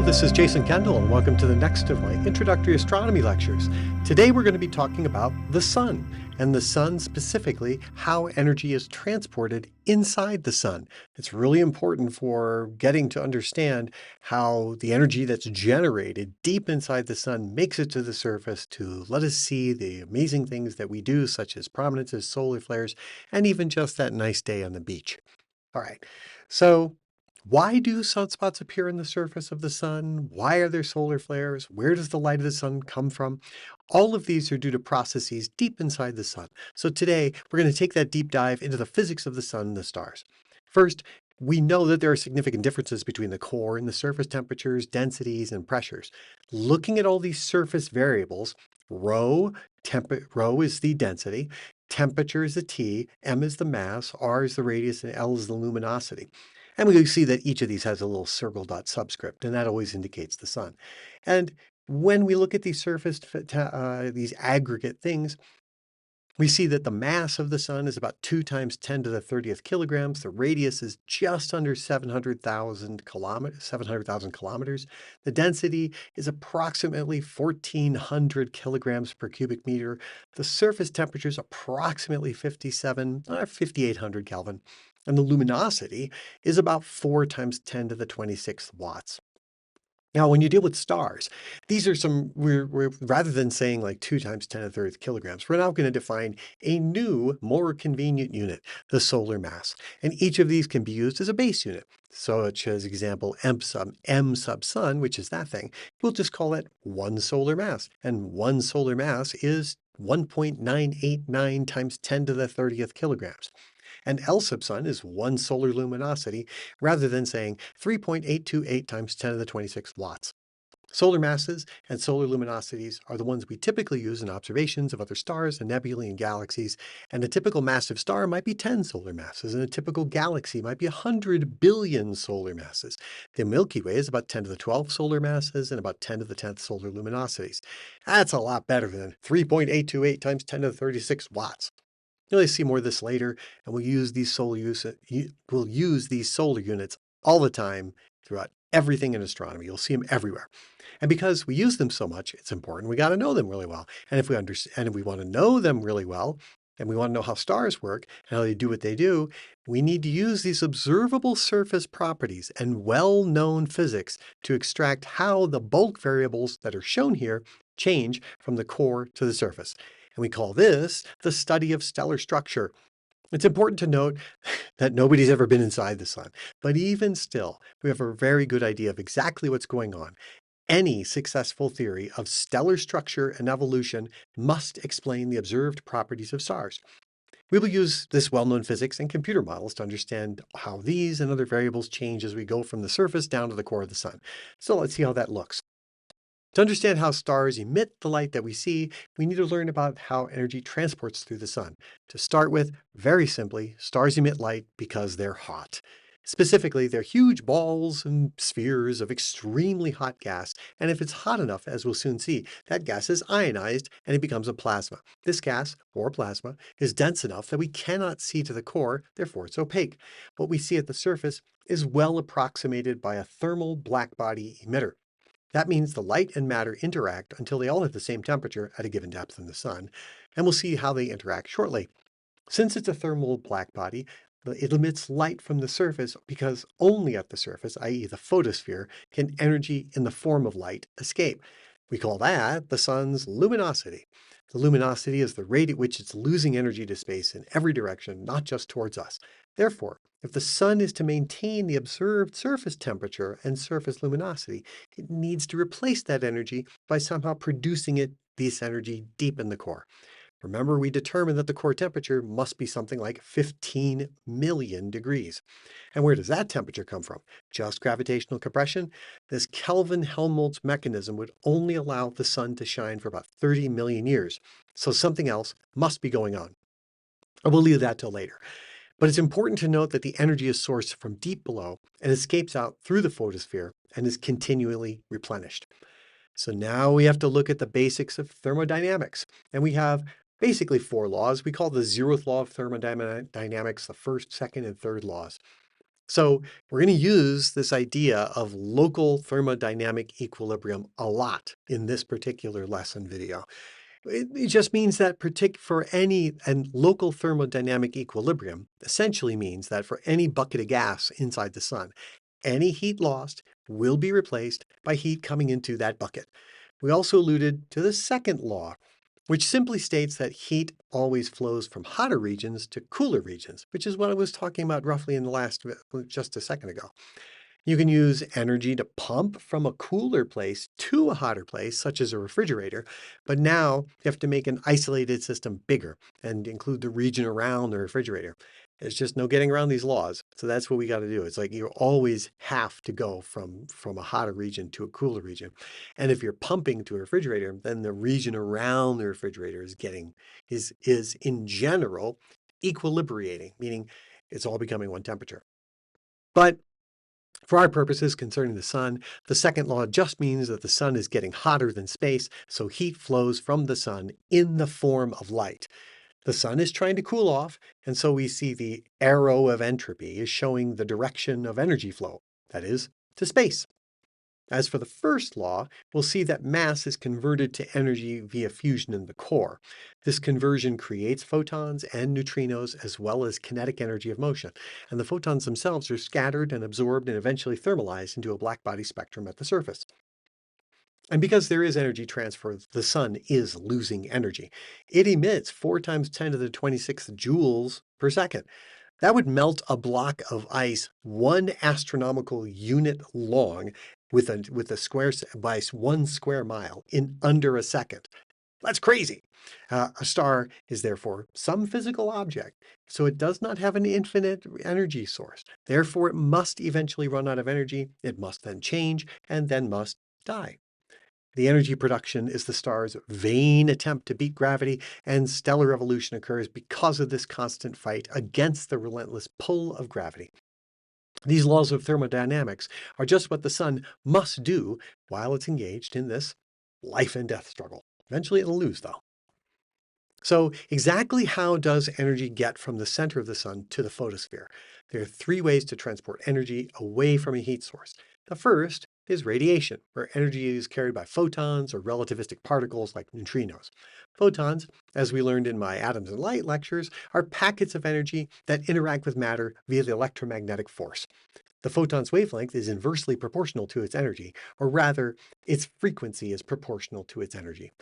this is Jason Kendall, and welcome to the next of my introductory astronomy lectures. Today we're going to be talking about the sun, and the sun specifically, how energy is transported inside the sun. It's really important for getting to understand how the energy that's generated deep inside the sun makes it to the surface to let us see the amazing things that we do, such as prominences, solar flares, and even just that nice day on the beach. All right, so why do sunspots appear on the surface of the sun? Why are there solar flares? Where does the light of the sun come from? All of these are due to processes deep inside the sun. So today, we're going to take that deep dive into the physics of the sun and the stars. First, we know that there are significant differences between the core and the surface temperatures, densities, and pressures. Looking at all these surface variables, rho is the density, temperature is the T, m is the mass, r is the radius, and L is the luminosity. And we see that each of these has a little circle dot subscript, and that always indicates the sun. And when we look at these these aggregate things, we see that the mass of the sun is about 2 times 10 to the 30th kilograms. The radius is just under 700,000 kilometers. The density is approximately 1,400 kilograms per cubic meter. The surface temperature is approximately 5,800 Kelvin. And the luminosity is about 4 times 10 to the 26th watts. Now, when you deal with stars, these are we're rather than saying like 2 times 10 to the 30th kilograms, we're now going to define a new, more convenient unit, the solar mass. And each of these can be used as a base unit. Such as example, m sub sun, which is that thing, we'll just call it 1 solar mass. And 1 solar mass is 1.989 times 10 to the 30th kilograms. And L sub sun is 1 solar luminosity, rather than saying 3.828 times 10 to the 26th watts. Solar masses and solar luminosities are the ones we typically use in observations of other stars and nebulae and galaxies, and a typical massive star might be 10 solar masses, and a typical galaxy might be 100 billion solar masses. The Milky Way is about 10 to the 12th solar masses and about 10 to the 10th solar luminosities. That's a lot better than 3.828 times 10 to the 36 watts. You'll see more of this later, and we'll use these solar units all the time throughout everything in astronomy. You'll see them everywhere. And because we use them so much, it's important we got to know them really well. And if we want to know them really well, and we want to know how stars work and how they do what they do, we need to use these observable surface properties and well-known physics to extract how the bulk variables that are shown here change from the core to the surface. And we call this the study of stellar structure. It's important to note that nobody's ever been inside the sun, but even still, we have a very good idea of exactly what's going on. Any successful theory of stellar structure and evolution must explain the observed properties of stars. We will use this well-known physics and computer models to understand how these and other variables change as we go from the surface down to the core of the sun. So let's see how that looks. To understand how stars emit the light that we see, we need to learn about how energy transports through the sun. To start with, very simply, stars emit light because they're hot. Specifically, they're huge balls and spheres of extremely hot gas, and if it's hot enough, as we'll soon see, that gas is ionized and it becomes a plasma. This gas, or plasma, is dense enough that we cannot see to the core, therefore it's opaque. What we see at the surface is well approximated by a thermal blackbody emitter. That means the light and matter interact until they all have the same temperature at a given depth in the sun, and we'll see how they interact shortly. Since it's a thermal blackbody, it emits light from the surface because only at the surface, i.e. the photosphere, can energy in the form of light escape. We call that the sun's luminosity. The luminosity is the rate at which it's losing energy to space in every direction, not just towards us. Therefore, if the sun is to maintain the observed surface temperature and surface luminosity, it needs to replace that energy by somehow producing this energy deep in the core. Remember, we determined that the core temperature must be something like 15 million degrees. And where does that temperature come from? Just gravitational compression? This Kelvin-Helmholtz mechanism would only allow the sun to shine for about 30 million years. So something else must be going on. And we'll leave that till later. But it's important to note that the energy is sourced from deep below and escapes out through the photosphere and is continually replenished. So now we have to look at the basics of thermodynamics. And we have basically 4 laws. We call the 0th law of thermodynamics the first, second, and third laws. So we're going to use this idea of local thermodynamic equilibrium a lot in this particular lesson video. It just means that for any, and local thermodynamic equilibrium essentially means that for any bucket of gas inside the sun, any heat lost will be replaced by heat coming into that bucket. We also alluded to the second law, which simply states that heat always flows from hotter regions to cooler regions, which is what I was talking about roughly in the just a second ago. You can use energy to pump from a cooler place to a hotter place, such as a refrigerator, but now you have to make an isolated system bigger and include the region around the refrigerator. There's just no getting around these laws. So that's what we got to do. It's like you always have to go from a hotter region to a cooler region. And if you're pumping to a refrigerator, then the region around the refrigerator is in general equilibrating, meaning it's all becoming one temperature. But for our purposes concerning the sun, the second law just means that the sun is getting hotter than space, so heat flows from the sun in the form of light. The sun is trying to cool off, and so we see the arrow of entropy is showing the direction of energy flow, that is, to space. As for the first law, we'll see that mass is converted to energy via fusion in the core. This conversion creates photons and neutrinos as well as kinetic energy of motion, and the photons themselves are scattered and absorbed and eventually thermalized into a black body spectrum at the surface. And because there is energy transfer, the sun is losing energy. It emits 4 times 10 to the 26th joules per second. That would melt a block of ice 1 astronomical unit long with a square by 1 square mile in under a second. That's crazy. A star is therefore some physical object, so it does not have an infinite energy source. Therefore, it must eventually run out of energy. It must then change and then must die. The energy production is the star's vain attempt to beat gravity, and stellar evolution occurs because of this constant fight against the relentless pull of gravity. These laws of thermodynamics are just what the sun must do while it's engaged in this life and death struggle. Eventually it'll lose, though. So exactly how does energy get from the center of the sun to the photosphere? There are 3 ways to transport energy away from a heat source. The first is radiation, where energy is carried by photons or relativistic particles like neutrinos. Photons, as we learned in my atoms and light lectures, are packets of energy that interact with matter via the electromagnetic force. The photon's wavelength is inversely proportional to its energy, or rather, its frequency is proportional to its energy.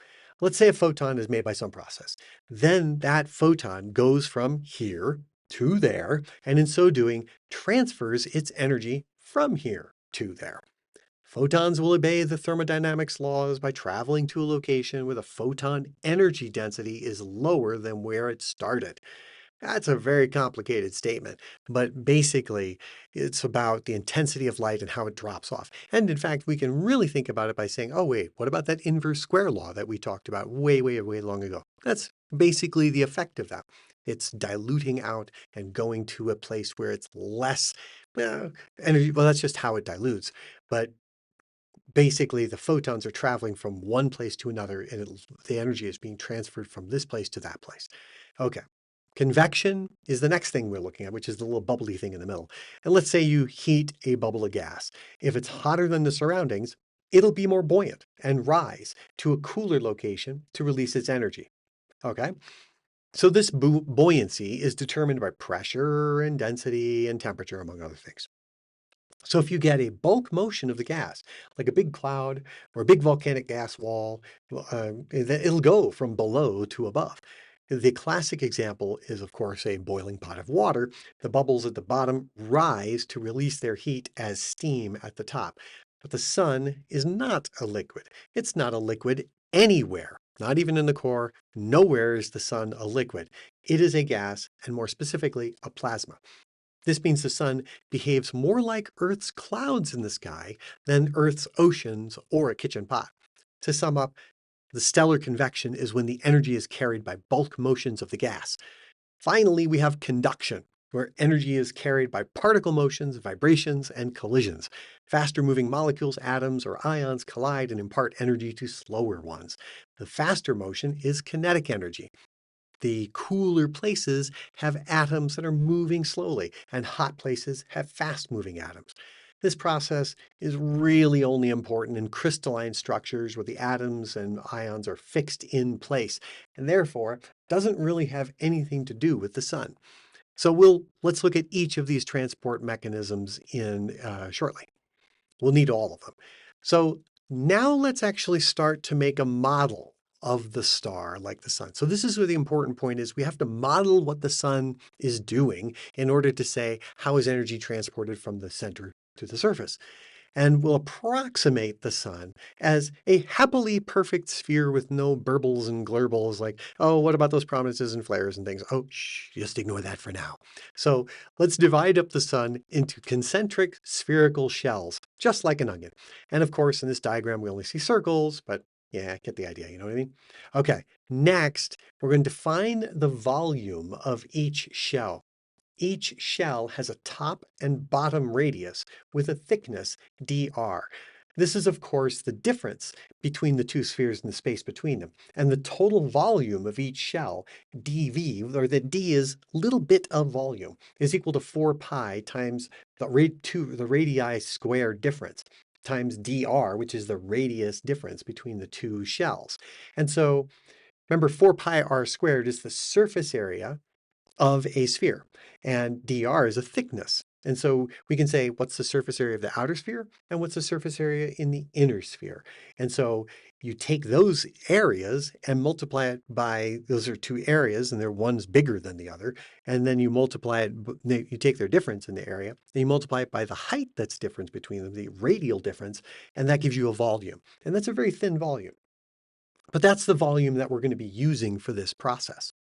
Let's say a photon is made by some process. Then that photon goes from here to there, and in so doing, transfers its energy from here to there. Photons will obey the thermodynamics laws by traveling to a location where the photon energy density is lower than where it started. That's a very complicated statement, but basically it's about the intensity of light and how it drops off. And in fact, we can really think about it by saying, oh wait, what about that inverse square law that we talked about way, way, way long ago? That's basically the effect of that. It's diluting out and going to a place where it's less energy. Well, that's just how it dilutes. But basically, the photons are traveling from one place to another, and the energy is being transferred from this place to that place. Okay. Convection is the next thing we're looking at, which is the little bubbly thing in the middle. And let's say you heat a bubble of gas. If it's hotter than the surroundings, it'll be more buoyant and rise to a cooler location to release its energy. Okay? So this buoyancy is determined by pressure and density and temperature, among other things. So if you get a bulk motion of the gas, like a big cloud or a big volcanic gas wall, it'll go from below to above. The classic example is, of course, a boiling pot of water. The bubbles at the bottom rise to release their heat as steam at the top. But the sun is not a liquid. It's not a liquid anywhere, not even in the core. Nowhere is the sun a liquid. It is a gas, and more specifically, a plasma. This means the sun behaves more like Earth's clouds in the sky than Earth's oceans or a kitchen pot. To sum up, the stellar convection is when the energy is carried by bulk motions of the gas. Finally, we have conduction, where energy is carried by particle motions, vibrations, and collisions. Faster moving molecules, atoms, or ions collide and impart energy to slower ones. The faster motion is kinetic energy. the cooler places have atoms that are moving slowly, and hot places have fast-moving atoms. This process is really only important in crystalline structures where the atoms and ions are fixed in place, and therefore doesn't really have anything to do with the sun. So let's look at each of these transport mechanisms shortly. We'll need all of them. So now let's actually start to make a model of the star like the sun. So this is where the important point is. We have to model what the sun is doing in order to say how is energy transported from the center to the surface. And we'll approximate the sun as a happily perfect sphere with no burbles and glurbles like, oh, what about those prominences and flares and things? Oh, shh, just ignore that for now. So let's divide up the sun into concentric spherical shells, just like an onion. And of course, in this diagram, we only see circles, but yeah, get the idea, you know what I mean? Okay, next, we're going to define the volume of each shell. Each shell has a top and bottom radius with a thickness dr. This is, of course, the difference between the two spheres and the space between them. And the total volume of each shell, dV, or the d is little bit of volume, is equal to 4 pi times the radii squared difference times dr, which is the radius difference between the two shells. And so remember, 4 pi r squared is the surface area of a sphere, and dr is a thickness. And so we can say, what's the surface area of the outer sphere and what's the surface area in the inner sphere? And so you take those areas and multiply it by, those are two areas and they're one's bigger than the other. And then you multiply it, you take their difference in the area, and you multiply it by the height that's difference between them, the radial difference, and that gives you a volume. And that's a very thin volume. But that's the volume that we're going to be using for this process.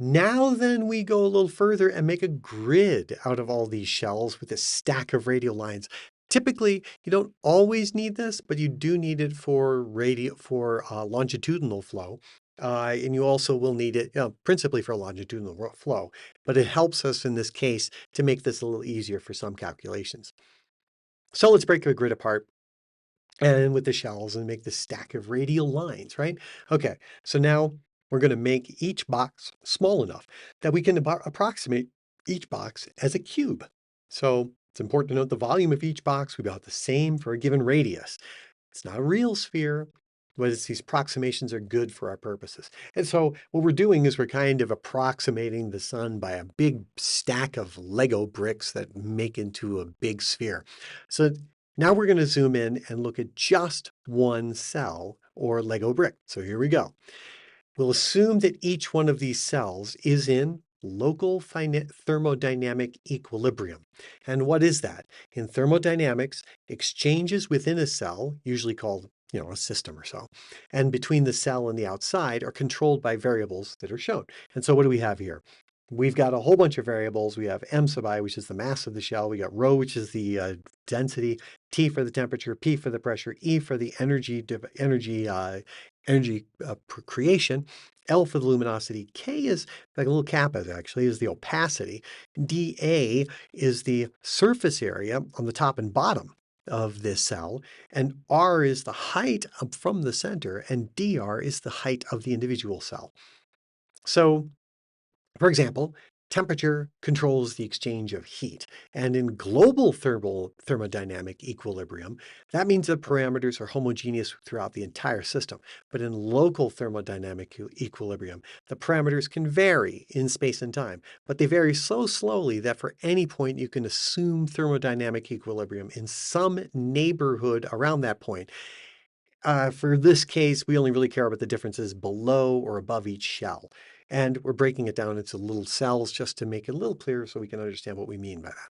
Now then we go a little further and make a grid out of all these shells with a stack of radial lines. Typically, you don't always need this, but you do need it for longitudinal flow. And you also will need it principally for longitudinal flow, but it helps us in this case to make this a little easier for some calculations. So let's break the grid apart and with the shells and make this stack of radial lines, right? Okay, so now we're going to make each box small enough that we can approximate each box as a cube. So it's important to note the volume of each box will be about the same for a given radius. It's not a real sphere, but these approximations are good for our purposes. And so what we're doing is we're kind of approximating the sun by a big stack of Lego bricks that make into a big sphere. So now we're going to zoom in and look at just one cell or Lego brick. So here we go. We'll assume that each one of these cells is in local thermodynamic equilibrium. And what is that? In thermodynamics, exchanges within a cell, usually called a system or so, and between the cell and the outside are controlled by variables that are shown. And so what do we have here? We've got a whole bunch of variables. We have m sub I, which is the mass of the shell. We got rho, which is the density, T for the temperature, P for the pressure, E for the energy creation, L for the luminosity, K is like a little kappa actually, is the opacity, dA is the surface area on the top and bottom of this cell, and R is the height from the center, and dr is the height of the individual cell. So for example, temperature controls the exchange of heat. And in global thermodynamic equilibrium, that means that parameters are homogeneous throughout the entire system. But in local thermodynamic equilibrium, the parameters can vary in space and time, but they vary so slowly that for any point you can assume thermodynamic equilibrium in some neighborhood around that point. For this case, we only really care about the differences below or above each shell. And we're breaking it down into little cells just to make it a little clearer so we can understand what we mean by that.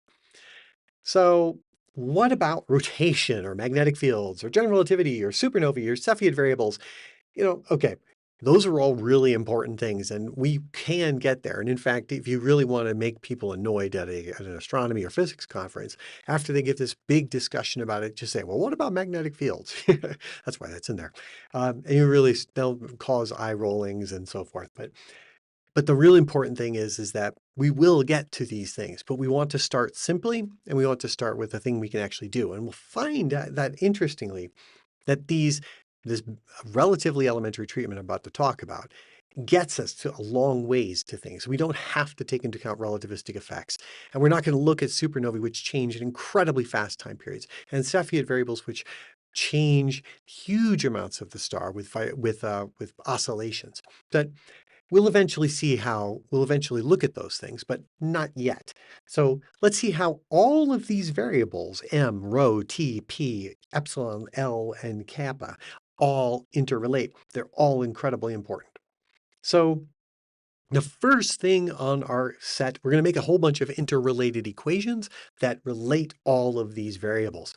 So what about rotation or magnetic fields or general relativity or supernovae or Cepheid variables? Okay, those are all really important things and we can get there. And in fact, if you really want to make people annoyed at an astronomy or physics conference, after they give this big discussion about it, just say, well, what about magnetic fields? That's why that's in there. And they'll cause eye rollings and so forth. But the really important thing is that we will get to these things, but we want to start simply and we want to start with a thing we can actually do. And we'll find that interestingly, that this relatively elementary treatment I'm about to talk about gets us to a long ways to things. We don't have to take into account relativistic effects. And we're not going to look at supernovae, which change in incredibly fast time periods, and Cepheid variables, which change huge amounts of the star with oscillations. But we'll eventually look at those things, but not yet. So let's see how all of these variables, m, rho, t, p, epsilon, L, and kappa, all interrelate. They're all incredibly important. So the first thing on our set, we're going to make a whole bunch of interrelated equations that relate all of these variables.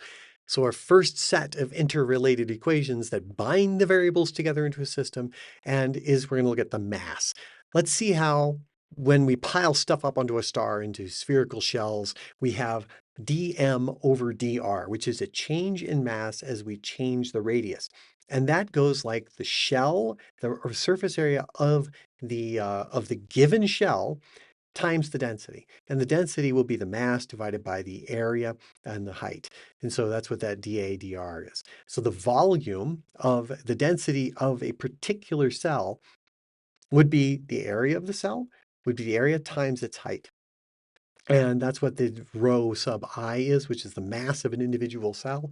So our first set of interrelated equations that bind the variables together into a system we're going to look at the mass. Let's see how when we pile stuff up onto a star into spherical shells, we have dm over dr, which is a change in mass as we change the radius. And that goes like the shell, the surface area of the given shell times the density. And the density will be the mass divided by the area and the height. And so that's what that dA dr is. So the volume of the density of a particular cell would be the area of the cell, would be the area times its height. And that's what the rho sub I is, which is the mass of an individual cell.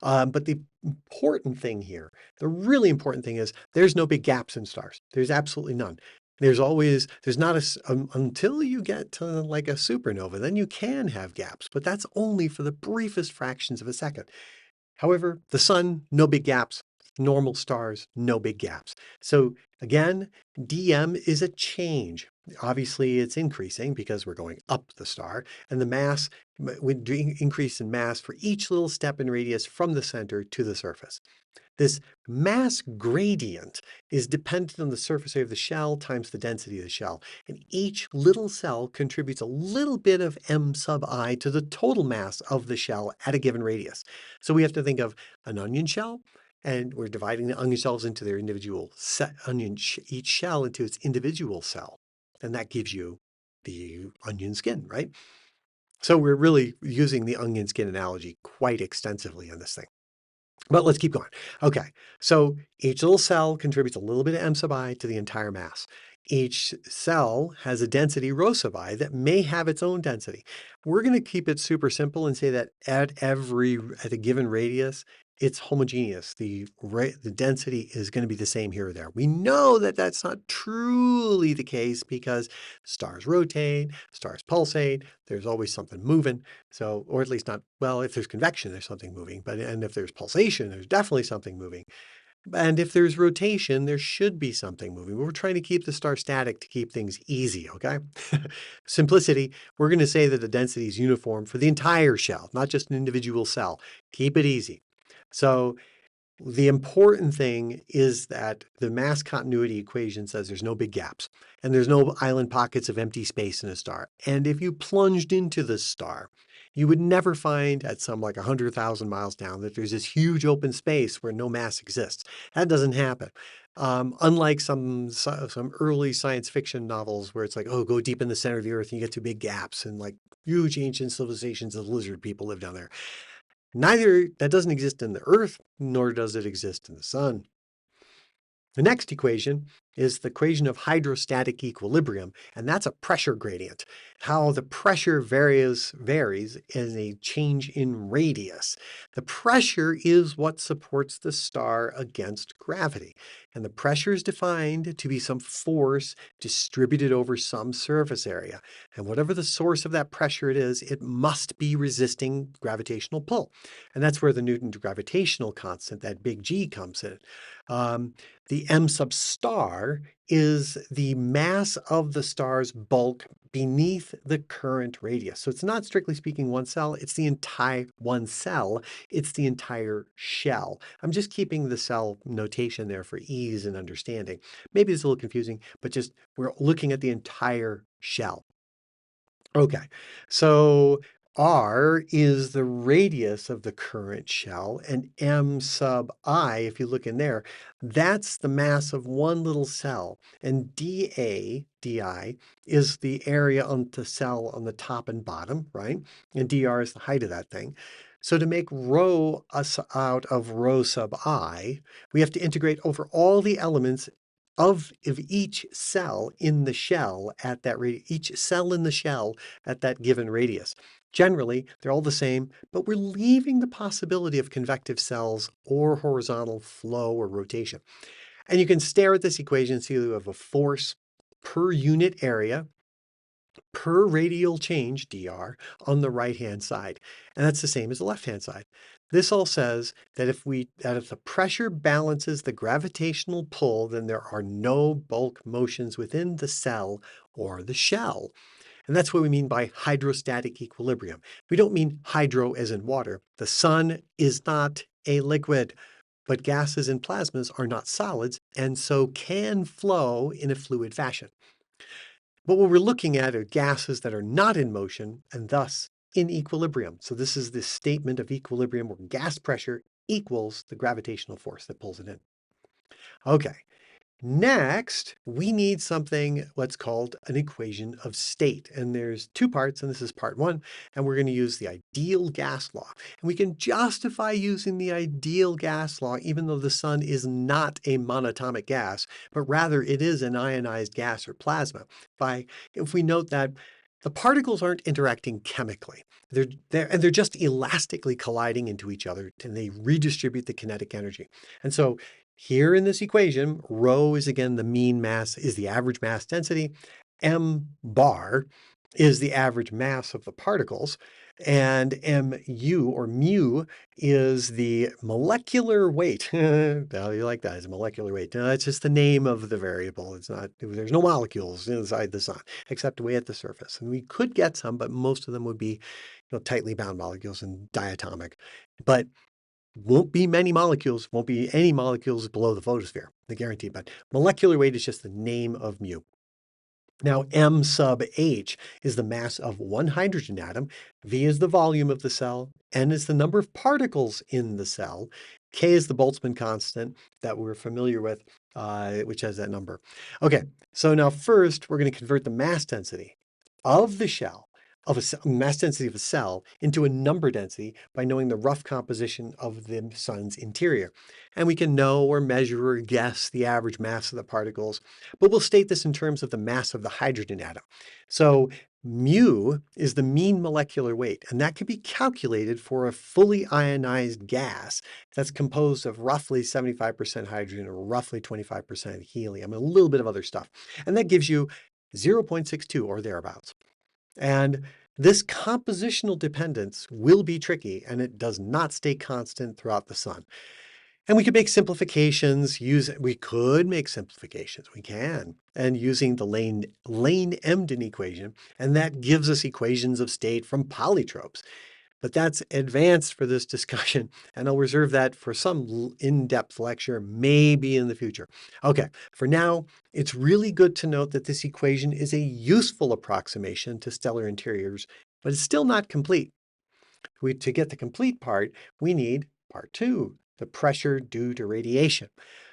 But the important thing here, the really important thing is there's no big gaps in stars. There's absolutely none. There's not until you get to like a supernova, then you can have gaps, but that's only for the briefest fractions of a second. However, the sun, no big gaps. Normal stars, no big gaps. So again, dm is a change. Obviously, it's increasing because we're going up the star, and the mass would increase in mass for each little step in radius from the center to the surface. This mass gradient is dependent on the surface area of the shell times the density of the shell. And each little cell contributes a little bit of m sub I to the total mass of the shell at a given radius. So we have to think of an onion shell, and we're dividing the onion shells into their individual each shell into its individual cell. And that gives you the onion skin, right? So we're really using the onion skin analogy quite extensively in this thing. But let's keep going. Okay, so each little cell contributes a little bit of m sub I to the entire mass. Each cell has a density rho sub I that may have its own density. We're going to keep it super simple and say that at a given radius, it's homogeneous. The density is going to be the same here or there. We know that that's not truly the case because stars rotate, stars pulsate, there's always something moving. So, or at least not, well, if there's convection, there's something moving, and if there's pulsation, there's definitely something moving. And if there's rotation, there should be something moving. We're trying to keep the star static to keep things easy, okay? Simplicity, we're going to say that the density is uniform for the entire shell, not just an individual cell. Keep it easy. So the important thing is that the mass continuity equation says there's no big gaps and there's no island pockets of empty space in a star. And if you plunged into this star, you would never find at some like 100,000 miles down that there's this huge open space where no mass exists. That doesn't happen. Unlike some early science fiction novels where it's like, oh, go deep in the center of the earth and you get to big gaps and like huge ancient civilizations of lizard people live down there. That doesn't exist in the Earth, nor does it exist in the sun. The next equation is the equation of hydrostatic equilibrium, and that's a pressure gradient. How the pressure varies is a change in radius. The pressure is what supports the star against gravity, and the pressure is defined to be some force distributed over some surface area. And whatever the source of that pressure it must be resisting gravitational pull. And that's where the Newton's gravitational constant, that big G, comes in. The m sub star is the mass of the star's bulk beneath the current radius. So it's not strictly speaking one cell, it's the entire shell. I'm just keeping the cell notation there for ease and understanding. Maybe it's a little confusing, but just we're looking at the entire shell. Okay, so r is the radius of the current shell, and m sub I, if you look in there, that's the mass of one little cell, and dA, di, is the area on the cell on the top and bottom, right? And dr is the height of that thing. So to make rho us out of rho sub I, we have to integrate over all the elements of each cell in the shell at that each cell in the shell at that given radius. Generally, they're all the same, but we're leaving the possibility of convective cells or horizontal flow or rotation. And you can stare at this equation and see you have a force per unit area per radial change, dr, on the right-hand side. And that's the same as the left-hand side. This all says that if the pressure balances the gravitational pull, then there are no bulk motions within the cell or the shell. And that's what we mean by hydrostatic equilibrium. We don't mean hydro as in water. The sun is not a liquid, but gases and plasmas are not solids and so can flow in a fluid fashion. But what we're looking at are gases that are not in motion and thus in equilibrium. So this is the statement of equilibrium where gas pressure equals the gravitational force that pulls it in. Okay, next we need something what's called an equation of state. And there's two parts, and this is part one, and we're going to use the ideal gas law. And we can justify using the ideal gas law even though the sun is not a monatomic gas, but rather it is an ionized gas or plasma. If we note that the particles aren't interacting chemically. They're just elastically colliding into each other, and they redistribute the kinetic energy. And so here in this equation, rho is again the mean mass, is the average mass density. M bar is the average mass of the particles. And mu, or mu, is the molecular weight. Now you like that, it's a molecular weight. No, it's just the name of the variable. It's not, there's no molecules inside the sun, except way at the surface. And we could get some, but most of them would be tightly bound molecules and diatomic. But won't be many molecules, won't be any molecules below the photosphere, the guarantee. But molecular weight is just the name of mu. Now, m sub h is the mass of one hydrogen atom, v is the volume of the cell, n is the number of particles in the cell, k is the Boltzmann constant that we're familiar with, which has that number. Okay, so now first we're going to convert the mass density of the shell, mass density of a cell, into a number density by knowing the rough composition of the sun's interior. And we can know or measure or guess the average mass of the particles, but we'll state this in terms of the mass of the hydrogen atom. So mu is the mean molecular weight, and that can be calculated for a fully ionized gas that's composed of roughly 75% hydrogen or roughly 25% helium, and a little bit of other stuff. And that gives you 0.62 or thereabouts. And this compositional dependence will be tricky, and it does not stay constant throughout the sun. And we could make simplifications, we could make simplifications, we can, and using the Lane-Emden equation, and that gives us equations of state from polytropes. But that's advanced for this discussion, and I'll reserve that for some in-depth lecture, maybe in the future. Okay, for now, it's really good to note that this equation is a useful approximation to stellar interiors, but it's still not complete. To get the complete part, we need part two, the pressure due to radiation.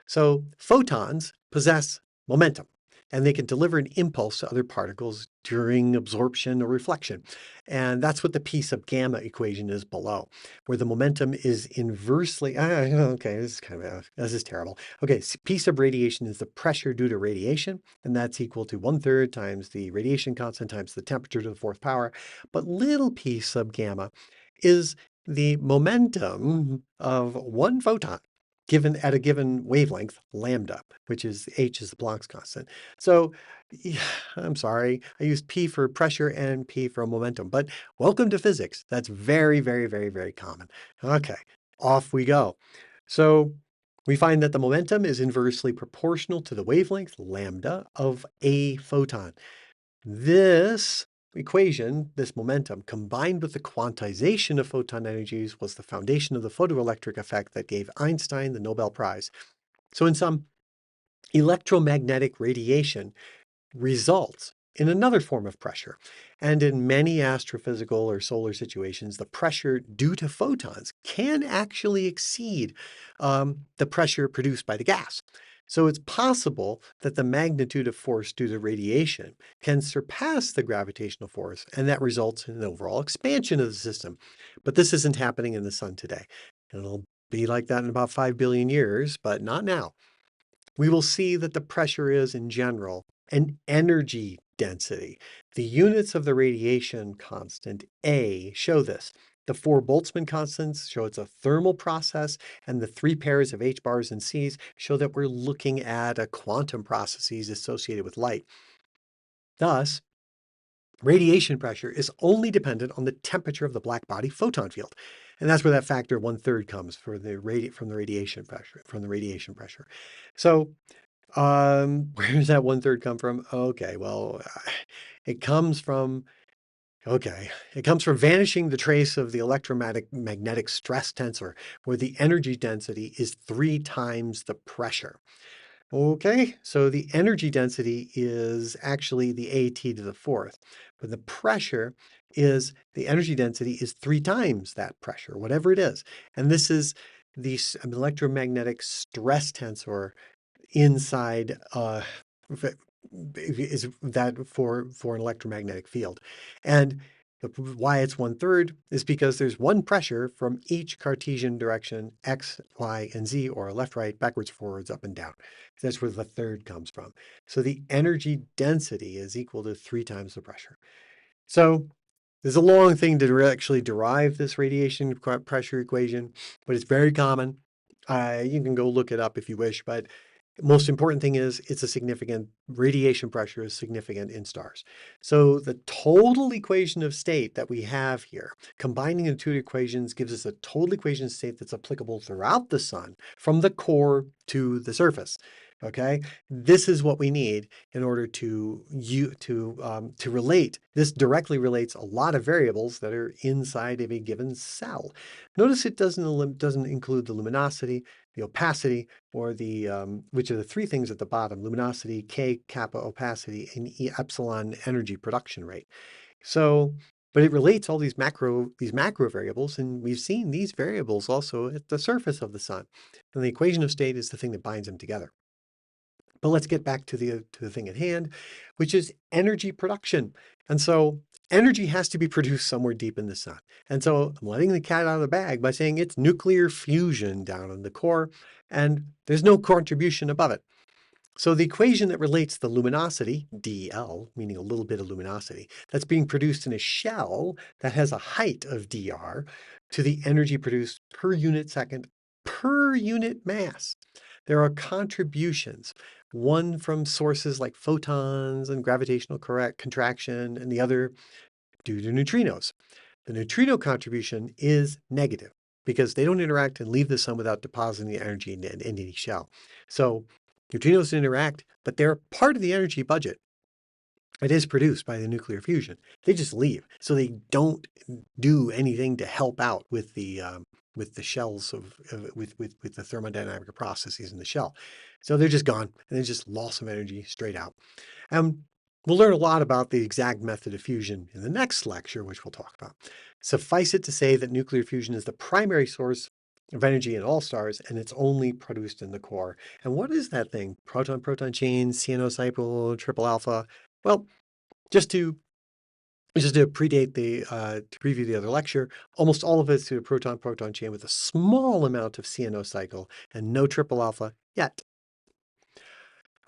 So photons possess momentum, and they can deliver an impulse to other particles during absorption or reflection. And that's what the P sub gamma equation is below, where the momentum is inversely, okay, this is terrible. Okay, P sub radiation is the pressure due to radiation, and that's equal to 1/3 times the radiation constant times the temperature to the fourth power. But little p sub gamma is the momentum of one photon given at a given wavelength, lambda, which is h is the Planck's constant. So yeah, I'm sorry, I used P for pressure and P for momentum, but welcome to physics. That's very, very, very, very common. Okay, off we go. So we find that the momentum is inversely proportional to the wavelength, lambda, of a photon. This equation, this momentum, combined with the quantization of photon energies, was the foundation of the photoelectric effect that gave Einstein the Nobel Prize. So in sum, electromagnetic radiation results in another form of pressure. And in many astrophysical or solar situations, the pressure due to photons can actually exceed the pressure produced by the gas. So it's possible that the magnitude of force due to radiation can surpass the gravitational force, and that results in an overall expansion of the system. But this isn't happening in the sun today. It'll be like that in about 5 billion years, but not now. we will see that the pressure is, in general, an energy density. The units of the radiation constant, A, show this. The four Boltzmann constants show it's a thermal process, and the three pairs of H bars and Cs show that we're looking at a quantum processes associated with light. Thus, radiation pressure is only dependent on the temperature of the black body photon field. And that's where that factor 1/3 comes from the radiation pressure. So where does that 1/3 come from? Okay, well, it comes from vanishing the trace of the electromagnetic stress tensor, where the energy density is 3 times the pressure. Okay, so the energy density is actually the AT to the fourth, but the pressure is, the energy density is 3 times that pressure, whatever it is. And this is the electromagnetic stress tensor inside is that for an electromagnetic field. And why it's 1/3 is because there's one pressure from each Cartesian direction, X, Y, and Z, or left, right, backwards, forwards, up, and down. That's where the third comes from. So the energy density is equal to 3 times the pressure. So there's a long thing to actually derive this radiation pressure equation, but it's very common. You can go look it up if you wish, but most important thing is it's a significant, radiation pressure is significant in stars. So the total equation of state that we have here, combining the two equations gives us a total equation of state that's applicable throughout the sun from the core to the surface. Okay, this is what we need in order to relate. This directly relates a lot of variables that are inside of a given cell. Notice it doesn't include the luminosity, the opacity, or the which are the three things at the bottom: luminosity, K kappa opacity, and E epsilon energy production rate. So, but it relates all these macro variables, and we've seen these variables also at the surface of the sun. And the equation of state is the thing that binds them together. But let's get back to the thing at hand, which is energy production. And so energy has to be produced somewhere deep in the sun. And so I'm letting the cat out of the bag by saying it's nuclear fusion down in the core, and there's no contribution above it. So the equation that relates the luminosity, dl, meaning a little bit of luminosity, that's being produced in a shell that has a height of dr, to the energy produced per unit second per unit mass. There are contributions, one from sources like photons and gravitational contraction, and the other due to neutrinos. The neutrino contribution is negative because they don't interact and leave the sun without depositing the energy in any shell. So neutrinos interact, but they're part of the energy budget. It is produced by the nuclear fusion. They just leave, so they don't do anything to help out with the shells with the thermodynamic processes in the shell. So they're just gone, and they just loss of energy straight out. We'll learn a lot about the exact method of fusion in the next lecture, which we'll talk about. Suffice it to say that nuclear fusion is the primary source of energy in all stars, and it's only produced in the core. And what is that thing? Proton-proton chain, CNO cycle, triple alpha? Well, just to predate to preview the other lecture, almost all of it is through a proton-proton chain with a small amount of CNO cycle and no triple alpha yet.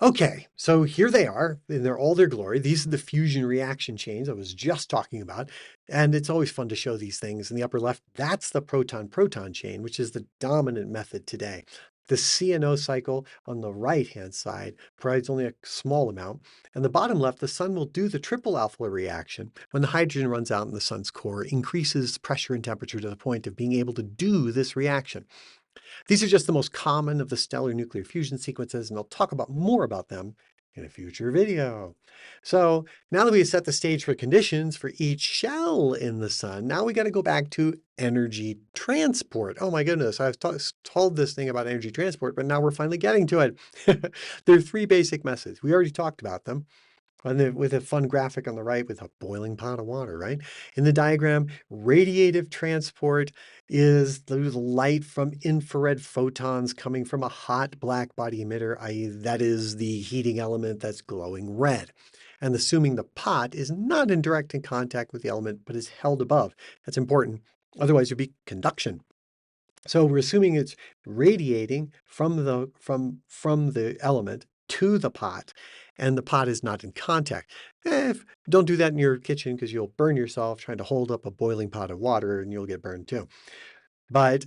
Okay, so here they are in all their glory. These are the fusion reaction chains I was just talking about. And it's always fun to show these things. In the upper left, that's the proton-proton chain, which is the dominant method today. The CNO cycle on the right-hand side provides only a small amount. And the bottom left, the sun will do the triple alpha reaction when the hydrogen runs out in the sun's core, increases pressure and temperature to the point of being able to do this reaction. These are just the most common of the stellar nuclear fusion sequences, and I'll talk about more about them in a future video. So now that we've set the stage for conditions for each shell in the sun, now we got to go back to energy transport. Oh my goodness, I've told this thing about energy transport, but now we're finally getting to it. There are three basic methods. We already talked about them. With a fun graphic on the right with a boiling pot of water, right? In the diagram, radiative transport is the light from infrared photons coming from a hot black body emitter, i.e. that is the heating element that's glowing red. And assuming the pot is not in direct contact with the element, but is held above. That's important. Otherwise, it would be conduction. So we're assuming it's radiating from the element to the pot, and the pot is not in contact. Don't do that in your kitchen because you'll burn yourself trying to hold up a boiling pot of water and you'll get burned too. But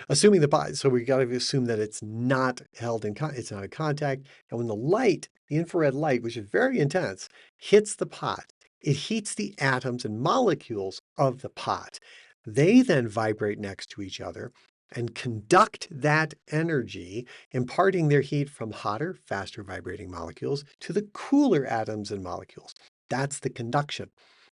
assuming the pot, so we got to assume that it's not it's not in contact. And when the light, the infrared light, which is very intense, hits the pot, it heats the atoms and molecules of the pot. They then vibrate next to each other and conduct that energy, imparting their heat from hotter, faster vibrating molecules to the cooler atoms and molecules. That's the conduction.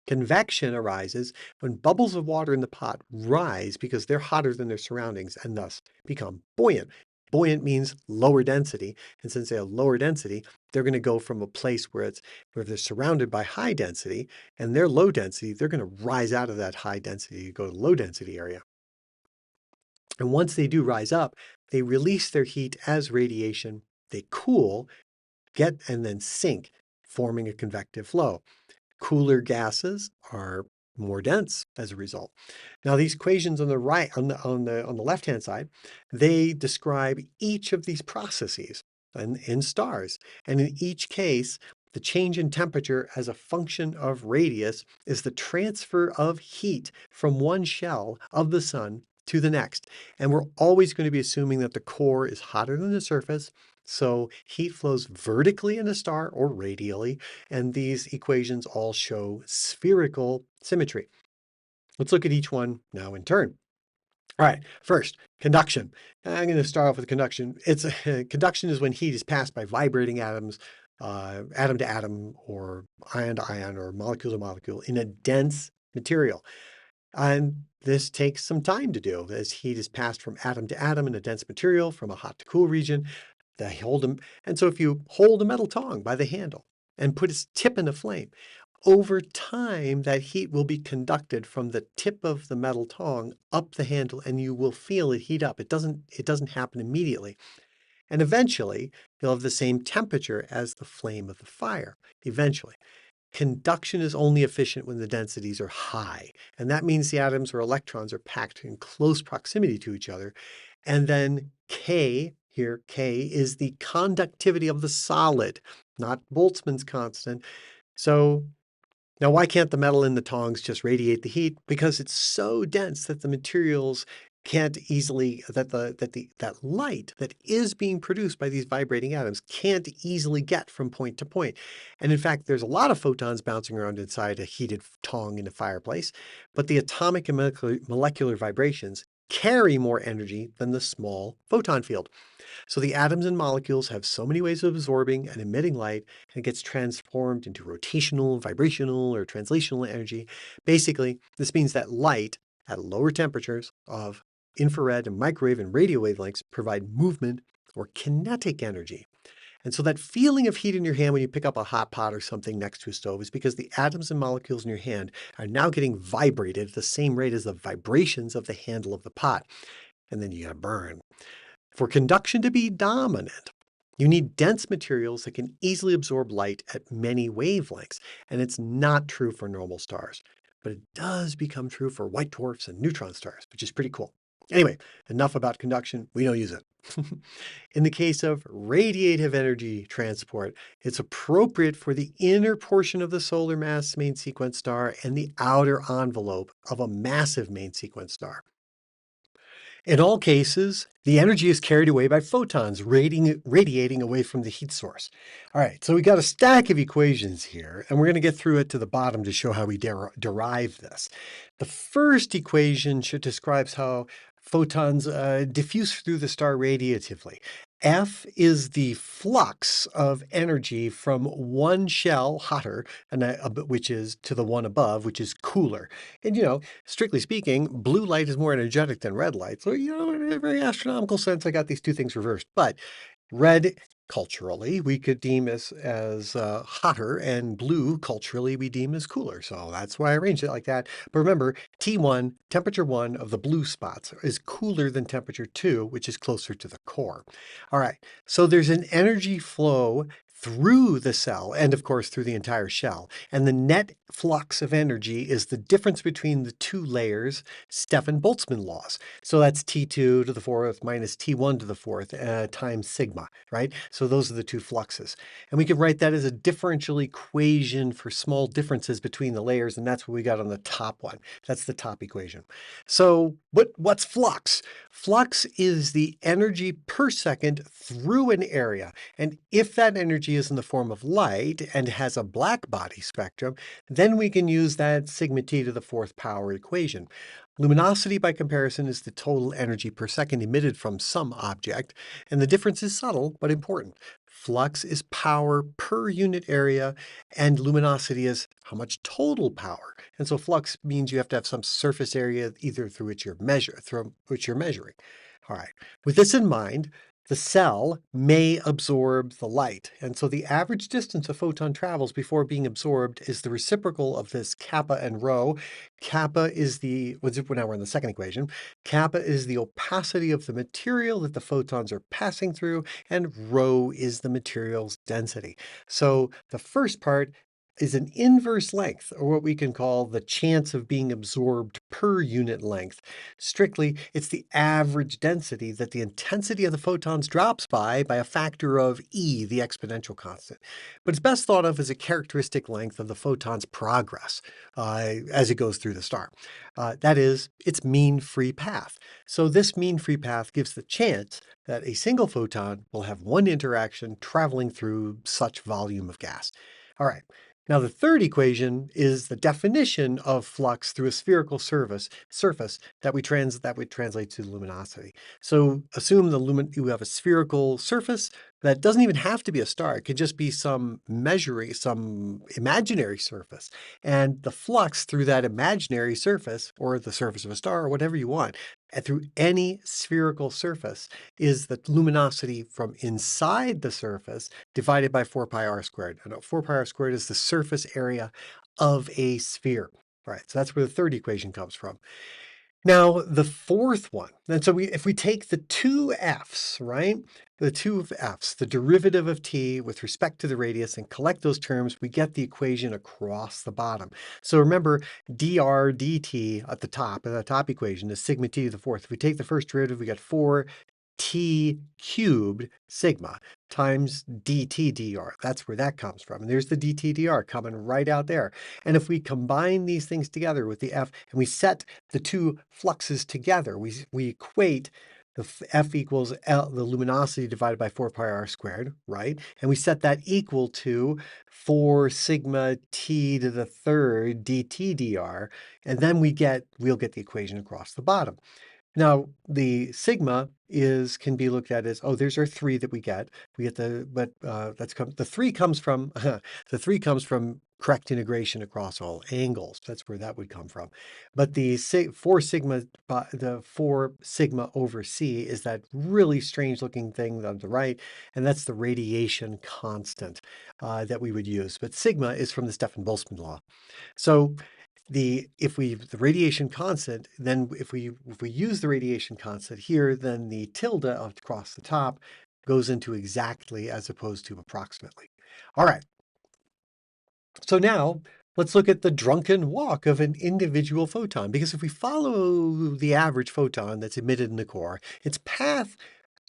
Convection arises when bubbles of water in the pot rise because they're hotter than their surroundings and thus become buoyant. Buoyant means lower density, and since they have lower density, they're going to go from a place where they're surrounded by high density and they're low density, they're going to rise out of that high density to go to the low density area. And once they do rise up, they release their heat as radiation, they cool, and then sink, forming a convective flow. Cooler gases are more dense as a result. Now, these equations on the right, on the left-hand side, they describe each of these processes in stars. And in each case, the change in temperature as a function of radius is the transfer of heat from one shell of the sun to the next. And we're always going to be assuming that the core is hotter than the surface. So heat flows vertically in a star or radially, and these equations all show spherical symmetry. Let's look at each one now in turn. All right, first, conduction. I'm going to start off with conduction. Conduction is when heat is passed by vibrating atoms, atom to atom, or ion to ion, or molecule to molecule in a dense material. And this takes some time to do as heat is passed from atom to atom in a dense material from a hot to cool region. And so if you hold a metal tong by the handle and put its tip in a flame, over time that heat will be conducted from the tip of the metal tong up the handle and you will feel it heat up. It doesn't happen immediately. And eventually you'll have the same temperature as the flame of the fire, eventually. Conduction is only efficient when the densities are high, and that means the atoms or electrons are packed in close proximity to each other. And then K, here K, is the conductivity of the solid, not Boltzmann's constant. So now why can't the metal in the tongs just radiate the heat? Because it's so dense that the materials can't easily, that light that is being produced by these vibrating atoms can't easily get from point to point. And in fact, there's a lot of photons bouncing around inside a heated tong in a fireplace, but the atomic and molecular vibrations carry more energy than the small photon field. So the atoms and molecules have so many ways of absorbing and emitting light, and it gets transformed into rotational, vibrational, or translational energy. Basically, this means that light at lower temperatures of infrared and microwave and radio wavelengths provide movement or kinetic energy. And so that feeling of heat in your hand when you pick up a hot pot or something next to a stove is because the atoms and molecules in your hand are now getting vibrated at the same rate as the vibrations of the handle of the pot. And then you got to burn. For conduction to be dominant, you need dense materials that can easily absorb light at many wavelengths. And it's not true for normal stars, but it does become true for white dwarfs and neutron stars, which is pretty cool. Anyway, enough about conduction. We don't use it. In the case of radiative energy transport, it's appropriate for the inner portion of the solar mass main sequence star and the outer envelope of a massive main sequence star. In all cases, the energy is carried away by photons radiating away from the heat source. All right, so we got a stack of equations here, and we're going to get through it to the bottom to show how we derive this. The first equation describes how photons diffuse through the star radiatively. F is the flux of energy from one shell, hotter, which is to the one above, which is cooler. And strictly speaking, blue light is more energetic than red light. So, in a very astronomical sense, I got these two things reversed. But red, culturally, we could deem as hotter, and blue, culturally, we deem as cooler. So that's why I arranged it like that. But remember, T1, temperature 1 of the blue spots, is cooler than temperature 2, which is closer to the core. All right, so there's an energy flow through the cell and of course through the entire shell. And the net flux of energy is the difference between the two layers, Stefan-Boltzmann laws. So that's T2 to the fourth minus T1 to the fourth times sigma, right? So those are the two fluxes. And we can write that as a differential equation for small differences between the layers, and that's what we got on the top one. That's the top equation. So what's flux? Flux is the energy per second through an area. And if that energy is in the form of light and has a black body spectrum, then we can use that sigma t to the fourth power equation. Luminosity, by comparison, is the total energy per second emitted from some object, and the difference is subtle but important. Flux is power per unit area, and luminosity is how much total power. And so flux means you have to have some surface area either through which you're measuring. All right. With this in mind, the cell may absorb the light. And so the average distance a photon travels before being absorbed is the reciprocal of this kappa and rho. Kappa is now we're in the second equation. Kappa is the opacity of the material that the photons are passing through, and rho is the material's density. So the first part is an inverse length, or what we can call the chance of being absorbed per unit length. Strictly, it's the average density that the intensity of the photons drops by a factor of e, the exponential constant. But it's best thought of as a characteristic length of the photon's progress as it goes through the star. That is, its mean free path. So this mean free path gives the chance that a single photon will have one interaction traveling through such volume of gas. All right. Now, the third equation is the definition of flux through a spherical surface that we translate to luminosity. So assume you have a spherical surface that doesn't even have to be a star. It could just be some imaginary surface. And the flux through that imaginary surface, or the surface of a star, or whatever you want, through any spherical surface is the luminosity from inside the surface divided by 4 pi r squared. And 4 pi r squared is the surface area of a sphere. All right, so that's where the third equation comes from. Now, the fourth one, and so if we take the two f's, right? The two f's, the derivative of t with respect to the radius, and collect those terms, we get the equation across the bottom. So remember, dr dt at the top equation is sigma t to the fourth. If we take the first derivative, we get 4t cubed sigma times dt dr. That's where that comes from. And there's the dt dr coming right out there. And if we combine these things together with the f, and we set the two fluxes together, we equate the f equals L, the luminosity divided by 4 pi r squared, right? And we set that equal to 4 sigma t to the third dt dr. And then we'll get the equation across the bottom. Now, the sigma can be looked at as, there's our 3 that we get. We get the 3 comes from the 3 comes from correct integration across all angles. That's where that would come from. But the 4 sigma over c is that really strange looking thing on the right, and that's the radiation constant that we would use. But sigma is from the Stefan-Boltzmann law. So the radiation constant, then if we use the radiation constant here, then the tilde across the top goes into exactly as opposed to approximately. All right. So now let's look at the drunken walk of an individual photon, because if we follow the average photon that's emitted in the core, its path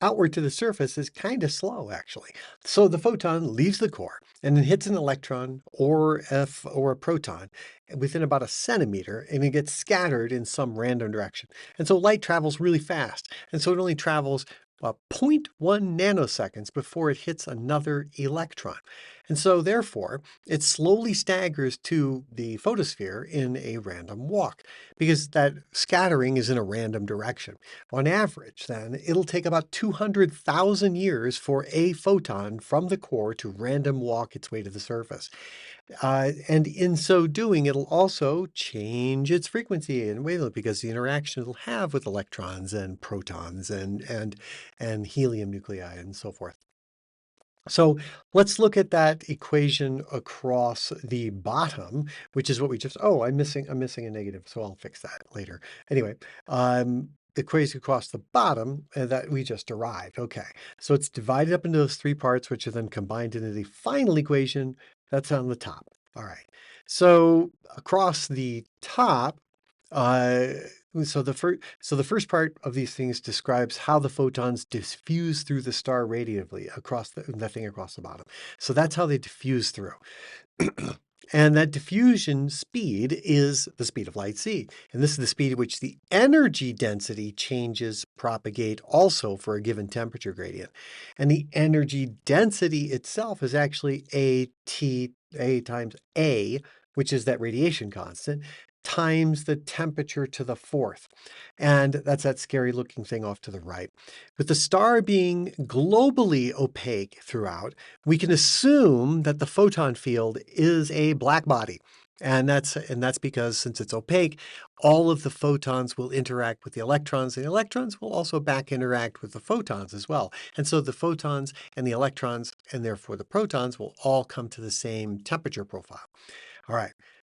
outward to the surface is kind of slow, actually. So the photon leaves the core and then hits an electron or a proton within about a centimeter, and it gets scattered in some random direction. And so light travels really fast. And so it only travels 0.1 nanoseconds before it hits another electron. And so therefore, it slowly staggers to the photosphere in a random walk, because that scattering is in a random direction. On average, then, it'll take about 200,000 years for a photon from the core to random walk its way to the surface. And in so doing, it'll also change its frequency and wavelength, because the interaction it'll have with electrons and protons and helium nuclei and so forth. So let's look at that equation across the bottom, which is what we just, I'm missing a negative, so I'll fix that later. Anyway, equation across the bottom that we just derived. Okay, so it's divided up into those three parts, which are then combined into the final equation that's on the top. All right, so across the top, uh, so the first part of these things describes how the photons diffuse through the star radiatively across the thing across the bottom. So that's how they diffuse through. And that diffusion speed is the speed of light c. And this is the speed at which the energy density changes propagate also for a given temperature gradient. And the energy density itself is actually A times A, which is that radiation constant, times the temperature to the fourth. And that's that scary looking thing off to the right. With the star being globally opaque throughout, we can assume that the photon field is a black body. And that's because since it's opaque, all of the photons will interact with the electrons, and the electrons will also back interact with the photons as well. And so the photons and the electrons, and therefore the protons, will all come to the same temperature profile. All right.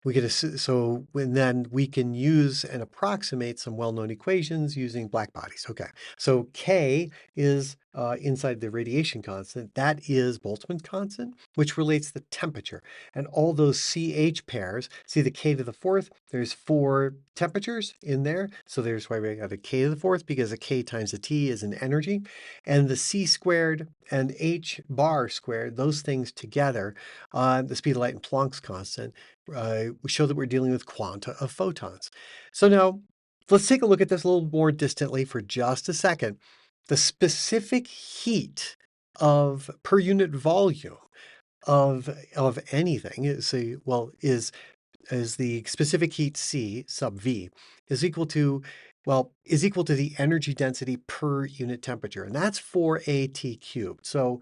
Then we can use and approximate some well-known equations using black bodies. Okay, so K is inside the radiation constant. That is Boltzmann constant, which relates the temperature. And all those CH pairs, see the K to the fourth, there's 4 temperatures in there. So there's why we got a K to the fourth, because a K times a T is an energy. And the C squared and H bar squared, those things together, the speed of light and Planck's constant, we show that we're dealing with quanta of photons. So now let's take a look at this a little more distantly for just a second. The specific heat of per unit volume of anything is the specific heat C sub V is equal to the energy density per unit temperature, and that's 4AT cubed. So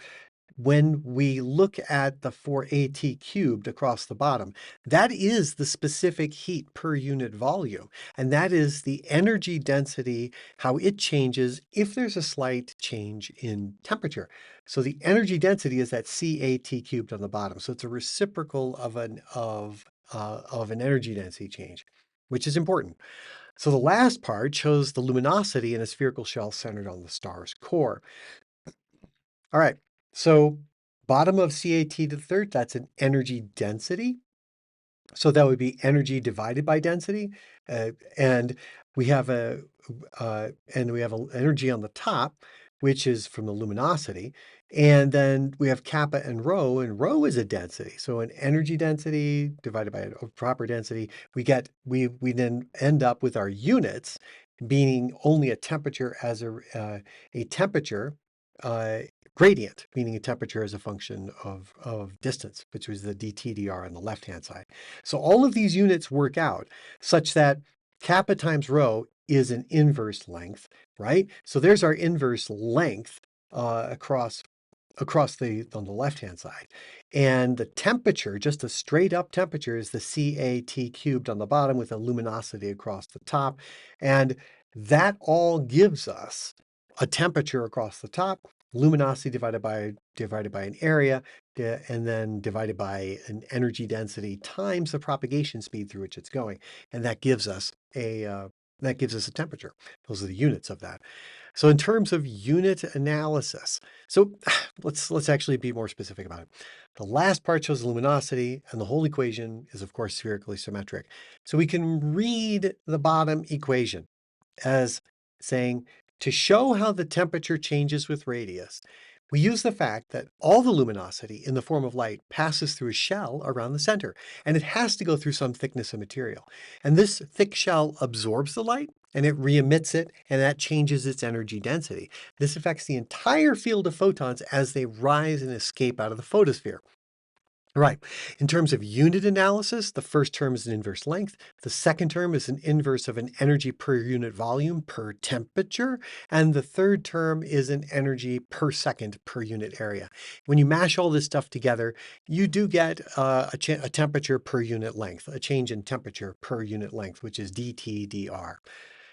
when we look at the 4AT cubed across the bottom, that is the specific heat per unit volume. And that is the energy density, how it changes if there's a slight change in temperature. So the energy density is that CAT cubed on the bottom. So it's a reciprocal of an energy density change, which is important. So the last part shows the luminosity in a spherical shell centered on the star's core. All right, so bottom of CAT to the third, that's an energy density. So that would be energy divided by density. And we have an energy on the top, which is from the luminosity. And then we have kappa and rho is a density. So an energy density divided by a proper density, we then end up with our units being only a temperature as a temperature gradient, meaning a temperature as a function of distance, which was the dTdr on the left-hand side. So all of these units work out such that kappa times rho is an inverse length, right? So there's our inverse length across on the left-hand side. And the temperature, just a straight up temperature, is the CAT cubed on the bottom with a luminosity across the top. And that all gives us a temperature across the top, luminosity divided by an area, and then divided by an energy density times the propagation speed through which it's going. And that gives us a temperature. Those are the units of that. So in terms of unit analysis, so let's actually be more specific about it. The last part shows luminosity, and the whole equation is, of course, spherically symmetric. So we can read the bottom equation as saying, to show how the temperature changes with radius, we use the fact that all the luminosity in the form of light passes through a shell around the center, and it has to go through some thickness of material. And this thick shell absorbs the light, and it re-emits it, and that changes its energy density. This affects the entire field of photons as they rise and escape out of the photosphere. Right. In terms of unit analysis, the first term is an inverse length. The second term is an inverse of an energy per unit volume per temperature. And the third term is an energy per second per unit area. When you mash all this stuff together, you do get a temperature per unit length, a change in temperature per unit length, which is dTdr.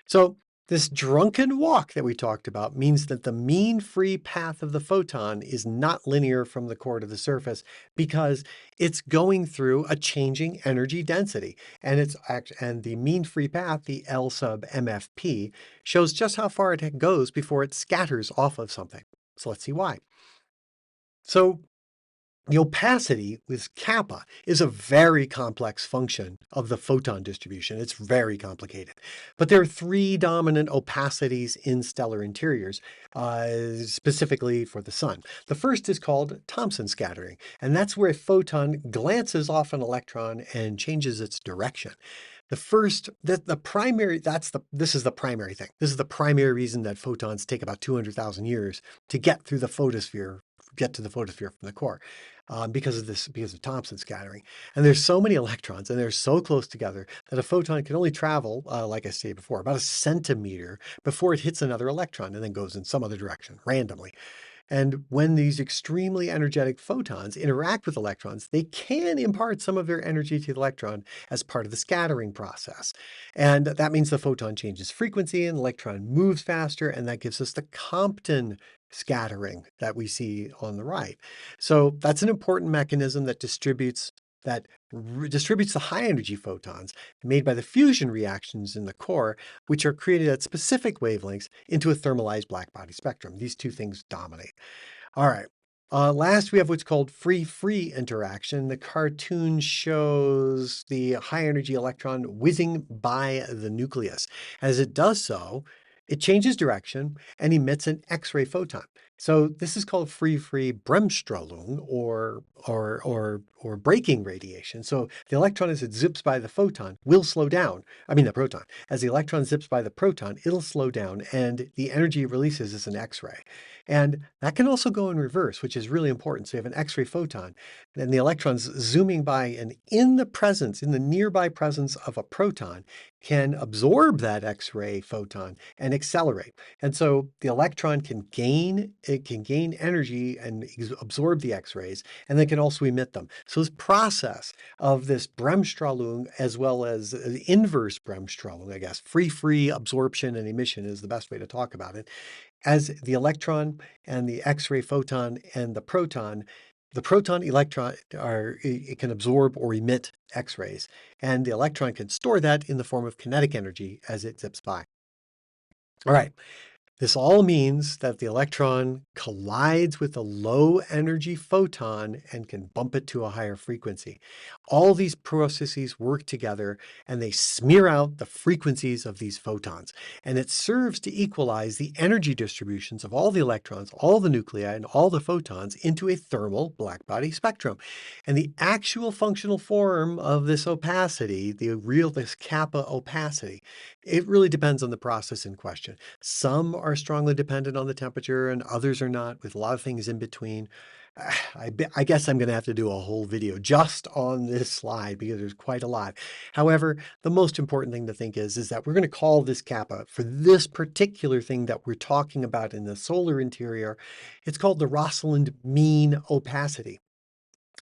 So This drunken walk that we talked about means that the mean free path of the photon is not linear from the core to the surface because it's going through a changing energy density. And the mean free path, the L sub MFP, shows just how far it goes before it scatters off of something. So let's see why. So the opacity with kappa is a very complex function of the photon distribution. It's very complicated. But there are three dominant opacities in stellar interiors, specifically for the sun. The first is called Thompson scattering, and that's where a photon glances off an electron and changes its direction. This is the primary thing. This is the primary reason that photons take about 200,000 years to get to the photosphere from the core. Because of Thompson scattering. And there's so many electrons and they're so close together that a photon can only travel, like I stated before, about a centimeter before it hits another electron and then goes in some other direction randomly. And when these extremely energetic photons interact with electrons, they can impart some of their energy to the electron as part of the scattering process. And that means the photon changes frequency and the electron moves faster, and that gives us the Compton scattering that we see on the right. So that's an important mechanism that distributes the high energy photons made by the fusion reactions in the core, which are created at specific wavelengths into a thermalized blackbody spectrum. These two things dominate. All right. Last, we have what's called free-free interaction. The cartoon shows the high energy electron whizzing by the nucleus. As it does so, it changes direction and emits an X-ray photon. So this is called free-free Bremsstrahlung or braking radiation. So the electron, as it zips by the photon, will slow down. I mean the proton. As the electron zips by the proton, it'll slow down, and the energy it releases is an X-ray. And that can also go in reverse, which is really important. So you have an X-ray photon, and the electron's zooming by, and in the nearby presence of a proton, can absorb that X-ray photon and accelerate. And so the electron can gain energy and absorb the X-rays, and then can also emit them. So this process of this Bremsstrahlung, as well as the inverse Bremsstrahlung, I guess, free absorption and emission is the best way to talk about it. As the electron and the X-ray photon and the proton electron it can absorb or emit X-rays, and the electron can store that in the form of kinetic energy as it zips by. All right. This all means that the electron collides with a low energy photon and can bump it to a higher frequency. All these processes work together and they smear out the frequencies of these photons. And it serves to equalize the energy distributions of all the electrons, all the nuclei, and all the photons into a thermal blackbody spectrum. And the actual functional form of this opacity, this kappa opacity, it really depends on the process in question. Some are strongly dependent on the temperature and others are not, with a lot of things in between. I guess I'm going to have to do a whole video just on this slide because there's quite a lot. However, the most important thing to think is that we're going to call this kappa for this particular thing that we're talking about in the solar interior. It's called the Rosalind mean opacity.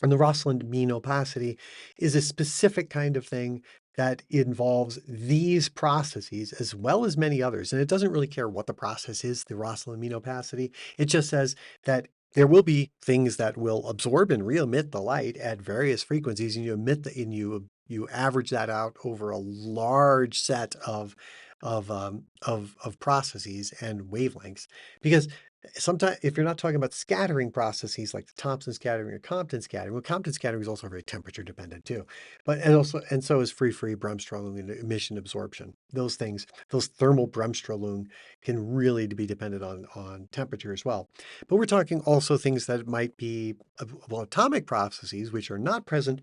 And the Rosalind mean opacity is a specific kind of thing that involves these processes as well as many others. And it doesn't really care what the process is, the Rosalind mean opacity. It just says that there will be things that will absorb and re-emit the light at various frequencies, and you average that out over a large set of processes and wavelengths. Because sometimes, if you're not talking about scattering processes like the Thompson scattering or Compton scattering, well, Compton scattering is also very temperature dependent too. And so is free Bremsstrahlung and emission absorption. Those things, those thermal Bremsstrahlung can really be dependent on temperature as well. But we're talking also things that might be atomic processes, which are not present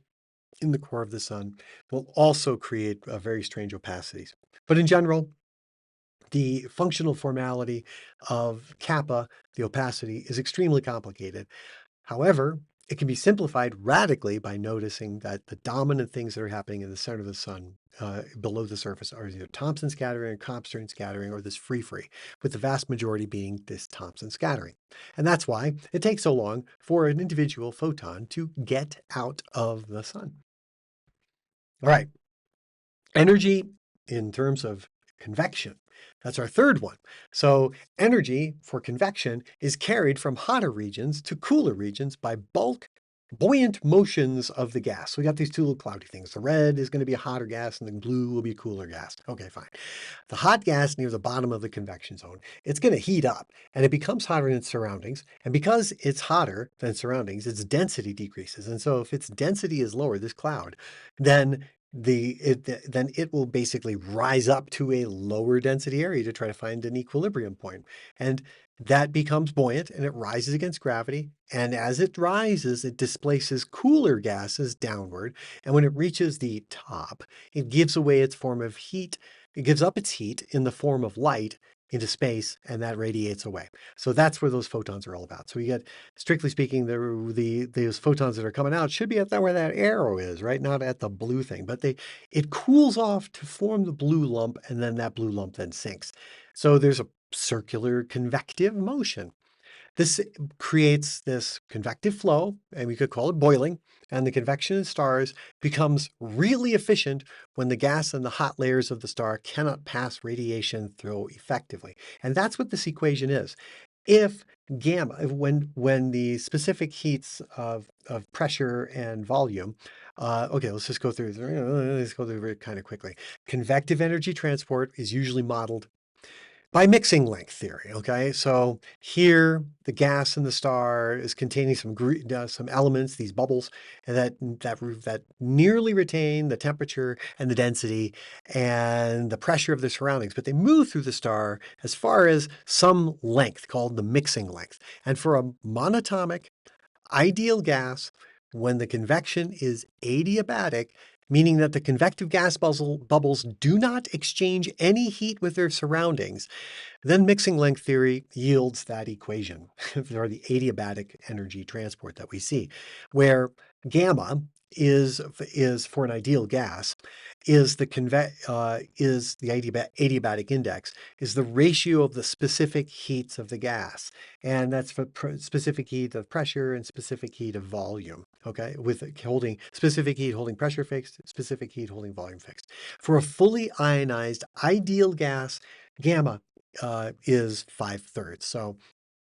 in the core of the sun, will also create very strange opacities. But in general, the functional formality of kappa, the opacity, is extremely complicated. However, it can be simplified radically by noticing that the dominant things that are happening in the center of the sun below the surface are either Thompson scattering or Compton scattering or this free, with the vast majority being this Thompson scattering. And that's why it takes so long for an individual photon to get out of the sun. All right. Energy in terms of convection That's our third one. So energy for convection is carried from hotter regions to cooler regions by bulk buoyant motions of the gas. So we got these two little cloudy things. The red is going to be a hotter gas and the blue will be a cooler gas. Okay, fine. The hot gas near the bottom of the convection zone, it's going to heat up and it becomes hotter than its surroundings. And because it's hotter than surroundings, its density decreases. And so if its density is lower, this cloud, then then it will basically rise up to a lower density area to try to find an equilibrium point. And that becomes buoyant and it rises against gravity. And as it rises, it displaces cooler gases downward. And when it reaches the top, it gives away its form of heat. It gives up its heat in the form of light into space, and that radiates away. So that's where those photons are all about. So you get, strictly speaking, those photons that are coming out should be at where that arrow is, right? Not at the blue thing, but it cools off to form the blue lump, and then that blue lump then sinks. So there's a circular convective motion. This creates this convective flow, and we could call it boiling, and the convection in stars becomes really efficient when the gas and the hot layers of the star cannot pass radiation through effectively. And that's what this equation is. If gamma, when the specific heats of pressure and volume, okay, let's just go through, let's go through it kind of quickly. Convective energy transport is usually modeled by mixing length theory, okay? So here, the gas in the star is containing some elements, these bubbles, and that nearly retain the temperature and the density and the pressure of the surroundings, but they move through the star as far as some length called the mixing length. And for a monatomic ideal gas, when the convection is adiabatic, meaning that the convective gas bubbles do not exchange any heat with their surroundings, then mixing length theory yields that equation, or the adiabatic energy transport that we see, where gamma is for an ideal gas, is the adiabatic index, is the ratio of the specific heats of the gas. And that's for specific heat of pressure and specific heat of volume, okay? With holding specific heat holding pressure fixed, specific heat holding volume fixed. For a fully ionized ideal gas, gamma is 5/3. So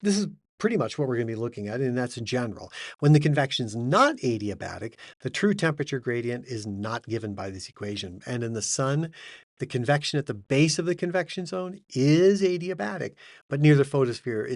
this is pretty much what we're going to be looking at, and that's in general. When the convection is not adiabatic, the true temperature gradient is not given by this equation. And in the sun, the convection at the base of the convection zone is adiabatic, but near the photosphere,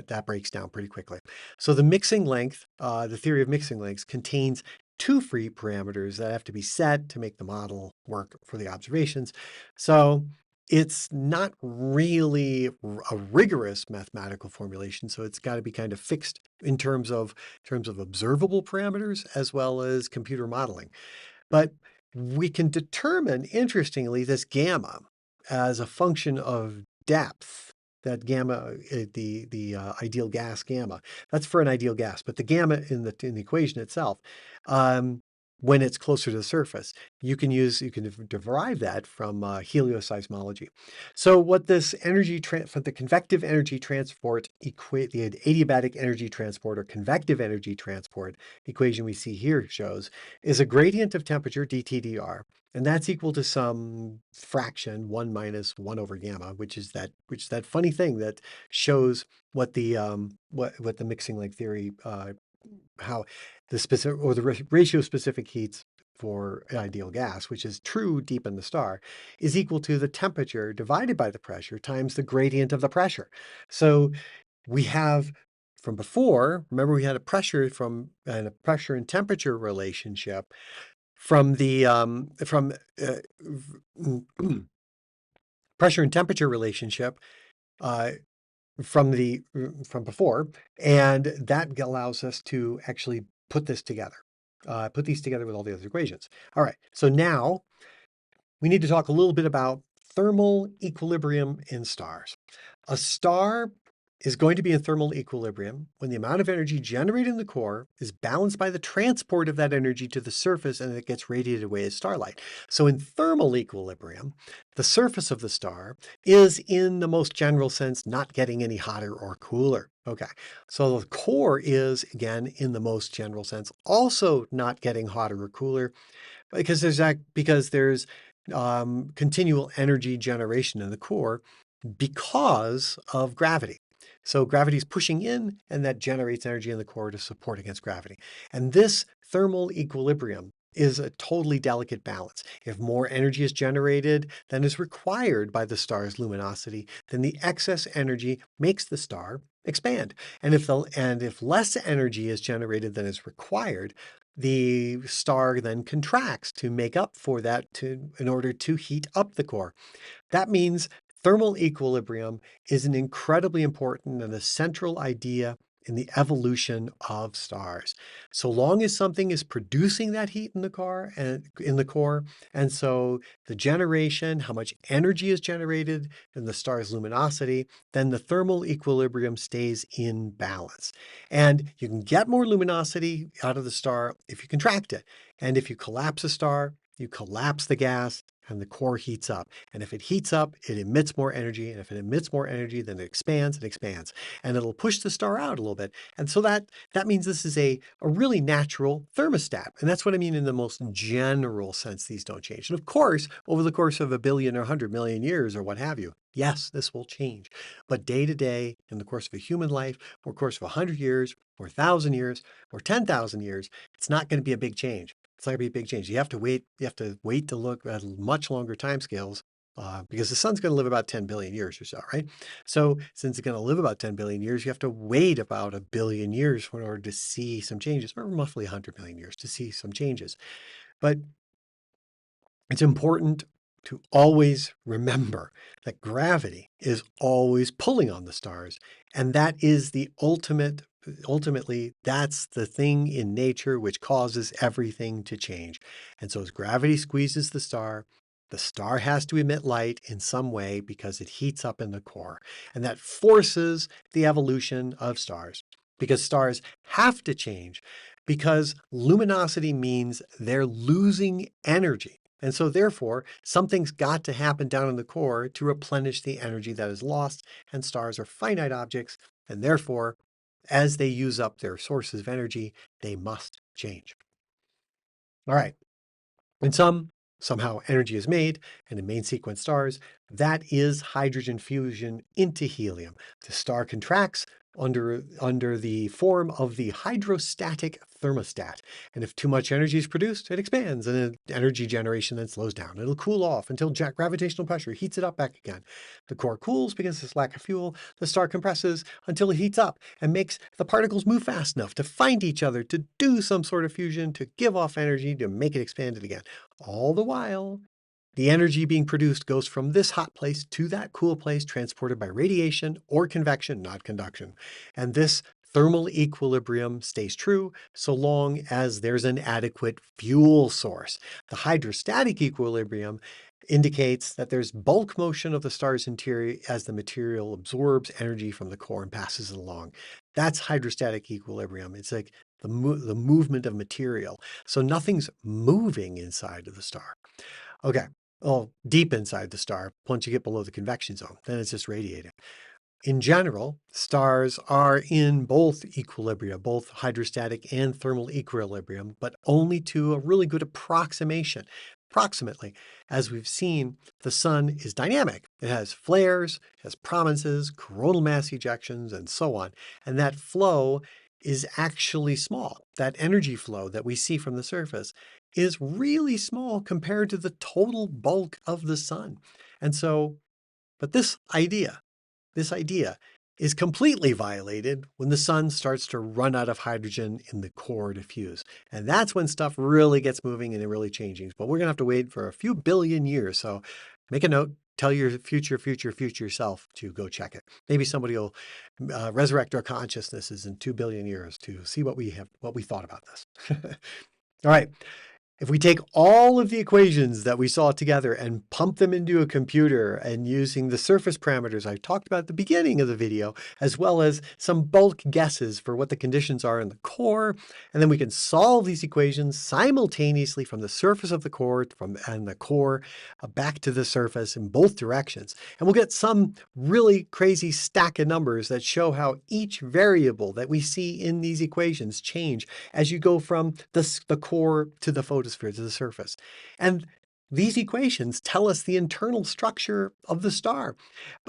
that breaks down pretty quickly. So the mixing length, the theory of mixing lengths, contains two free parameters that have to be set to make the model work for the observations. So it's not really a rigorous mathematical formulation, so it's got to be kind of fixed in terms of observable parameters as well as computer modeling. But we can determine, interestingly, this gamma as a function of depth. That gamma, the ideal gas gamma, that's for an ideal gas. But the gamma in the equation itself, when it's closer to the surface, you can derive that from helioseismology. So what this for the convective energy transport the adiabatic energy transport or convective energy transport equation we see here shows is a gradient of temperature dTdr, and that's equal to some fraction 1 minus 1 over gamma, which is that funny thing that shows what the mixing length theory how the specific or the ratio of specific heats for an ideal gas, which is true deep in the star, is equal to the temperature divided by the pressure times the gradient of the pressure. So we have from before, remember we had a pressure and temperature relationship from the pressure and temperature relationship uh, from before, and that allows us to actually put these together with all the other equations. All right, so now we need to talk a little bit about thermal equilibrium in stars. A star is going to be in thermal equilibrium when the amount of energy generated in the core is balanced by the transport of that energy to the surface and it gets radiated away as starlight. So in thermal equilibrium, the surface of the star is, in the most general sense, not getting any hotter or cooler. Okay, so the core is, again, in the most general sense, also not getting hotter or cooler because there's continual energy generation in the core because of gravity. So gravity is pushing in, and that generates energy in the core to support against gravity. And this thermal equilibrium is a totally delicate balance. If more energy is generated than is required by the star's luminosity, then the excess energy makes the star expand. And if less energy is generated than is required, the star then contracts to make up for that in order to heat up the core. That means thermal equilibrium is an incredibly important and a central idea in the evolution of stars. So long as something is producing that heat in the core, and so the generation, how much energy is generated in the star's luminosity, then the thermal equilibrium stays in balance. And you can get more luminosity out of the star if you contract it. And if you collapse a star, you collapse the gas and the core heats up. And if it heats up, it emits more energy. And if it emits more energy, then it expands and expands. And it'll push the star out a little bit. And so that means this is a really natural thermostat. And that's what I mean in the most general sense. These don't change. And of course, over the course of 1 billion or 100 million years or what have you, yes, this will change. But day to day, in the course of a human life, or course of 100 years, or 1,000 years, or 10,000 years, it's not going to be a big change. It's not going to be a big change. You have to wait to look at much longer timescales because the sun's going to live about 10 billion years or so, right? So since it's going to live about 10 billion years, you have to wait about 1 billion years in order to see some changes, or roughly 100 million years to see some changes. But it's important to always remember that gravity is always pulling on the stars, and that is ultimately, that's the thing in nature which causes everything to change. And so as gravity squeezes the star has to emit light in some way because it heats up in the core. And that forces the evolution of stars because stars have to change because luminosity means they're losing energy. And so therefore, something's got to happen down in the core to replenish the energy that is lost. And stars are finite objects, and therefore, as they use up their sources of energy, they must change. All right. And somehow energy is made, and in main sequence stars, that is hydrogen fusion into helium. The star contracts under the form of the hydrostatic thermostat. And if too much energy is produced, it expands, and energy generation then slows down. It'll cool off until gravitational pressure heats it up back again. The core cools because there's lack of fuel. The star compresses until it heats up and makes the particles move fast enough to find each other, to do some sort of fusion, to give off energy, to make it expand it again. All the while, the energy being produced goes from this hot place to that cool place, transported by radiation or convection, not conduction. And this thermal equilibrium stays true so long as there's an adequate fuel source. The hydrostatic equilibrium indicates that there's bulk motion of the star's interior as the material absorbs energy from the core and passes it along. That's hydrostatic equilibrium. It's like the movement of material. So nothing's moving inside of the star. Okay. Oh, deep inside the star, once you get below the convection zone, then it's just radiating. In general, stars are in both equilibria, both hydrostatic and thermal equilibrium, but only to a really good approximation. Approximately, as we've seen, the sun is dynamic. It has flares, it has prominences, coronal mass ejections, and so on. And that flow is actually small. That energy flow that we see from the surface is really small compared to the total bulk of the sun. And so, but this idea is completely violated when the sun starts to run out of hydrogen in the core to fuse. And that's when stuff really gets moving and it really changing. But we're going to have to wait for a few billion years. So make a note, tell your future self to go check it. Maybe somebody will resurrect our consciousnesses in 2 billion years to see what we thought about this. All right. If we take all of the equations that we saw together and pump them into a computer and using the surface parameters I talked about at the beginning of the video, as well as some bulk guesses for what the conditions are in the core, and then we can solve these equations simultaneously from the surface of the core and the core back to the surface in both directions. And we'll get some really crazy stack of numbers that show how each variable that we see in these equations change as you go from the core to the photosphere, to the surface. And these equations tell us the internal structure of the star.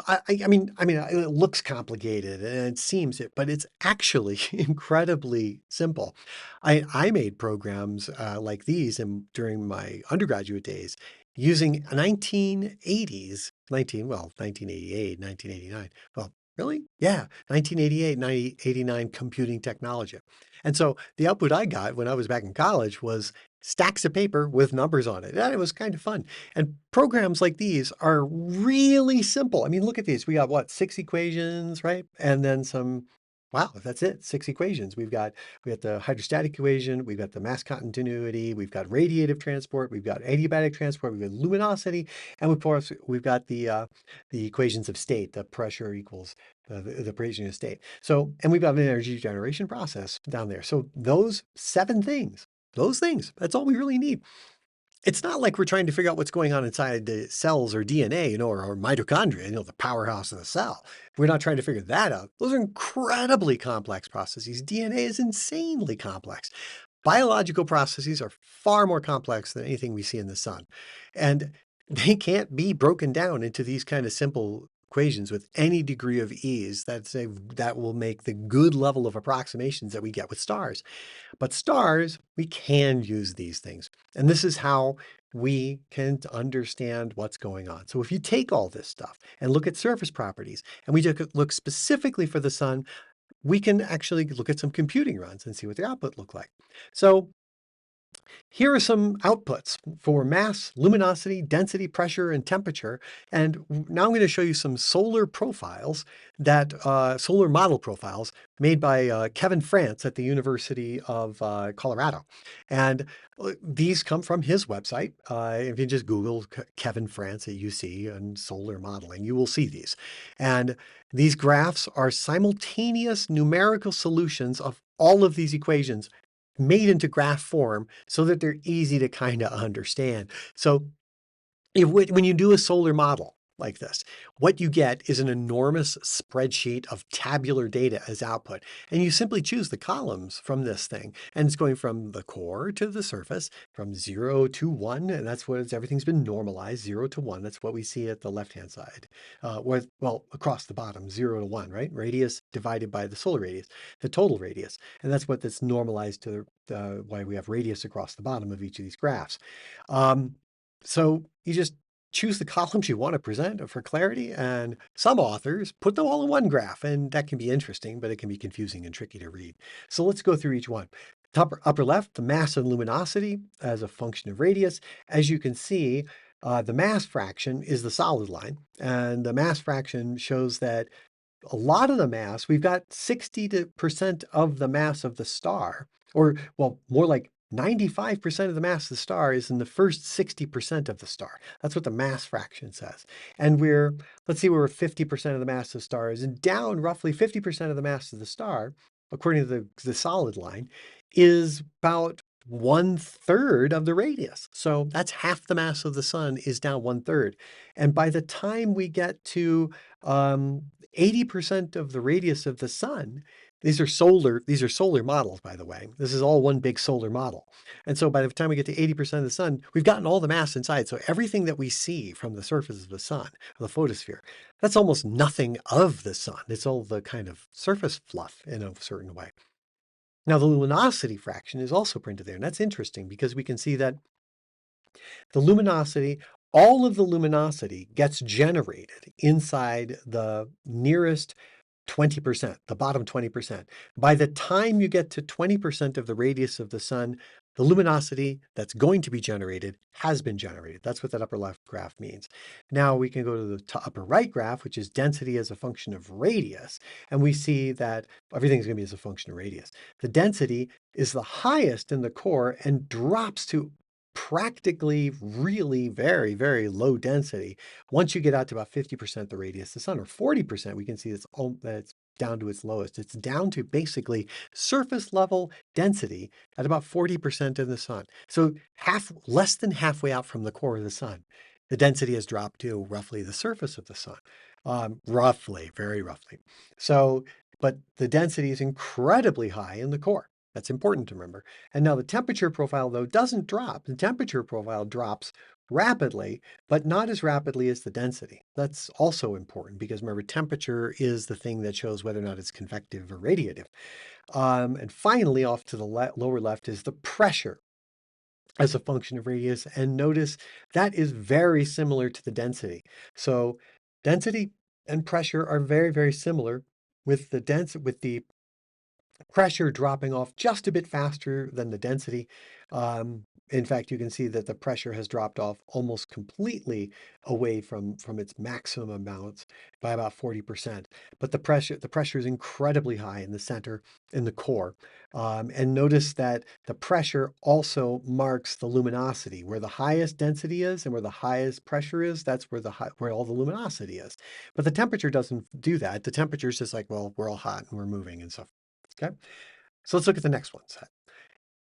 It looks complicated and it seems it, but it's actually incredibly simple. I made programs like these during my undergraduate days using 1988, 1989. Well, really? Yeah, 1988, 1989 computing technology. And so the output I got when I was back in college was stacks of paper with numbers on it. And it was kind of fun. And programs like these are really simple. I mean, look at these. We got what, 6 equations, right? And then some, wow, that's it, 6 equations. We got the hydrostatic equation, we've got the mass continuity, we've got radiative transport, we've got adiabatic transport, we've got luminosity, and of course, we've got the equations of state, the pressure equals the equation of state. So, and we've got an energy generation process down there. So those 7 things, those things, that's all we really need. It's not like we're trying to figure out what's going on inside the cells or DNA, or mitochondria, the powerhouse of the cell. We're not trying to figure that out. Those are incredibly complex processes. DNA is insanely complex. Biological processes are far more complex than anything we see in the sun. And they can't be broken down into these kind of simple equations with any degree of ease that will make the good level of approximations that we get with stars. But stars, we can use these things. And this is how we can understand what's going on. So if you take all this stuff and look at surface properties, and we look specifically for the sun, we can actually look at some computing runs and see what the output look like. So here are some outputs for mass, luminosity, density, pressure, and temperature. And now I'm going to show you some solar profiles solar model profiles made by Kevin France at the University of Colorado. And these come from his website. If you just Google Kevin France at UC and solar modeling, you will see these. And these graphs are simultaneous numerical solutions of all of these equations made into graph form so that they're easy to kind of understand. So when you do a solar model like this, what you get is an enormous spreadsheet of tabular data as output. And you simply choose the columns from this thing. And it's going from the core to the surface, from 0 to 1. And that's what everything's been normalized, 0 to 1. That's what we see at the left-hand side. Across the bottom, 0 to 1, right? Radius divided by the solar radius, the total radius. And that's normalized to why we have radius across the bottom of each of these graphs. So you just choose the columns you want to present for clarity, and some authors put them all in one graph, and that can be interesting, but it can be confusing and tricky to read. So let's go through each one. Upper left, the mass and luminosity as a function of radius. As you can see, the mass fraction is the solid line, and the mass fraction shows that a lot of the mass, we've got 60% of the mass of the star, or well, more like 95% of the mass of the star is in the first 60% of the star. That's what the mass fraction says. And let's see, we're 50% of the mass of the star is down roughly 50% of the mass of the star, according to the solid line, is about 1/3 of the radius. So that's half the mass of the sun is down 1/3. And by the time we get to 80% of the radius of the sun, these are solar models, by the way. This is all one big solar model. And so by the time we get to 80% of the sun, we've gotten all the mass inside. So everything that we see from the surface of the sun, the photosphere, that's almost nothing of the sun. It's all the kind of surface fluff in a certain way. Now, the luminosity fraction is also printed there, and that's interesting because we can see that the luminosity, all of the luminosity gets generated inside the nearest 20%, the bottom 20%. By the time you get to 20% of the radius of the sun, the luminosity that's going to be generated has been generated. That's what that upper left graph means. Now we can go to the upper right graph, which is density as a function of radius. And we see that everything's going to be as a function of radius. The density is the highest in the core and drops to practically really very, very low density. Once you get out to about 50% the radius of the sun, or 40%, we can see that it's down to its lowest. It's down to basically surface level density at about 40% in the sun. So less than halfway out from the core of the sun, the density has dropped to roughly the surface of the sun. Roughly, very roughly. So, but the density is incredibly high in the core. That's important to remember. And now the temperature profile, though, doesn't drop. The temperature profile drops rapidly, but not as rapidly as the density. That's also important because remember, temperature is the thing that shows whether or not it's convective or radiative. And finally, off to the lower left is the pressure as a function of radius. And notice that is very similar to the density. So density and pressure are very, very similar with the pressure dropping off just a bit faster than the density. In fact, you can see that the pressure has dropped off almost completely away from its maximum amounts by about 40%. But the pressure is incredibly high in the center, in the core. And notice that the pressure also marks the luminosity. Where the highest density is and where the highest pressure is, that's where all the luminosity is. But the temperature doesn't do that. The temperature is just like, well, we're all hot and we're moving and stuff. Okay, so let's look at the next one set.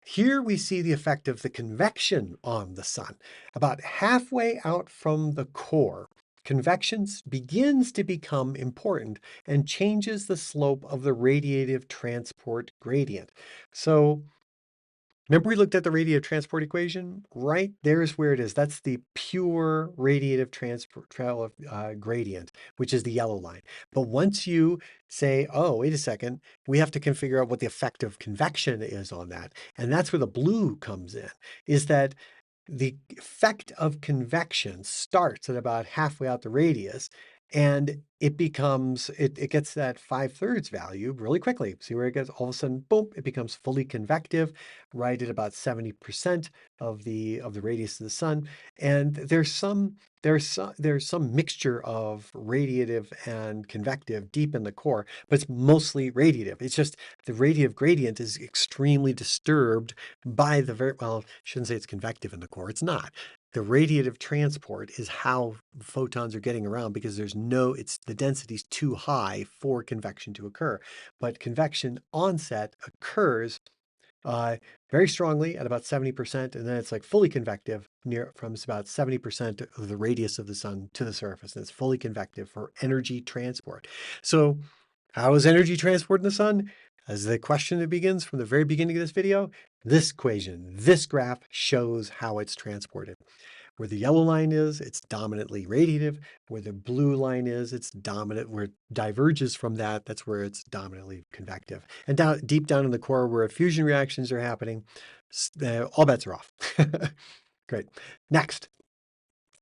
Here we see the effect of the convection on the sun. About halfway out from the core, convection begins to become important and changes the slope of the radiative transport gradient. So remember we looked at the radiative transport equation? Right there's where it is. That's the pure radiative transport gradient, which is the yellow line. But once you say, oh, wait a second, we have to figure out what the effect of convection is on that. And that's where the blue comes in, is that the effect of convection starts at about halfway out the radius, and it gets that 5/3 value really quickly. See where it gets all of a sudden, boom, it becomes fully convective right at about 70% of the radius of the sun. And there's some mixture of radiative and convective deep in the core, but it's mostly radiative. It's just the radiative gradient is extremely disturbed by well, I shouldn't say it's convective in the core. It's not. The radiative transport is how photons are getting around because the density is too high for convection to occur. But convection onset occurs very strongly at about 70%, and then it's like fully convective from about 70% of the radius of the sun to the surface, and it's fully convective for energy transport. So how is energy transported in the sun? As the question that begins from the very beginning of this video, this equation, this graph shows how it's transported. Where the yellow line is, it's dominantly radiative. Where the blue line is, it's dominant. Where it diverges from that, that's where it's dominantly convective. And deep down in the core where fusion reactions are happening, all bets are off. Great. Next.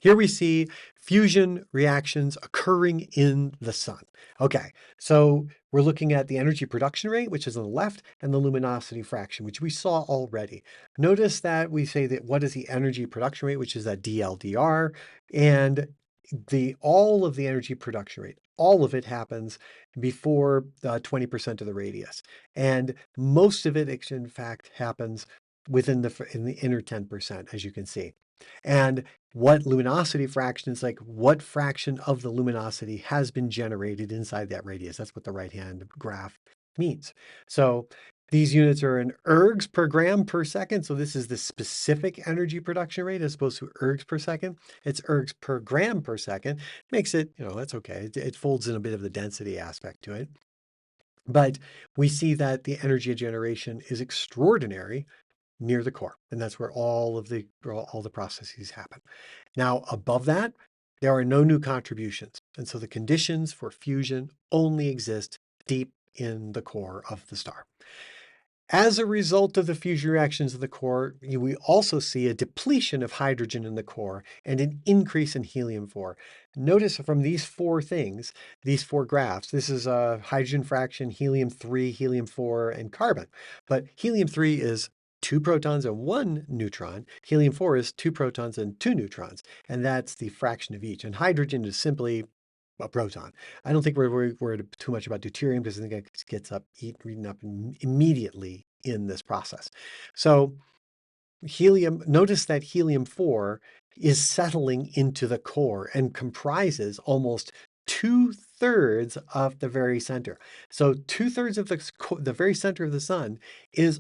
Here we see fusion reactions occurring in the sun. Okay, so we're looking at the energy production rate, which is on the left, and the luminosity fraction, which we saw already. Notice that we say that what is the energy production rate, which is that DLDR, and all of the energy production rate, all of it happens before 20% of the radius. And most of it, in fact, happens in the inner 10%, as you can see. And what luminosity fraction is like, what fraction of the luminosity has been generated inside that radius. That's what the right-hand graph means. So these units are in ergs per gram per second. So this is the specific energy production rate as opposed to ergs per second. It's ergs per gram per second. Makes it, that's okay. It folds in a bit of the density aspect to it. But we see that the energy generation is extraordinary near the core. And that's where all the processes happen. Now, above that, there are no new contributions. And so the conditions for fusion only exist deep in the core of the star. As a result of the fusion reactions of the core, we also see a depletion of hydrogen in the core and an increase in helium-4. Notice from these four things, these four graphs, this is a hydrogen fraction, helium-3, helium-4, and carbon. But helium-3 is 2 protons and 1 neutron. Helium-4 is 2 protons and 2 neutrons. And that's the fraction of each. And hydrogen is simply a proton. I don't think we're worried too much about deuterium because I think it gets eaten up immediately in this process. So notice that helium-4 is settling into the core and comprises almost 2/3 of the very center. So 2/3 of the very center of the sun is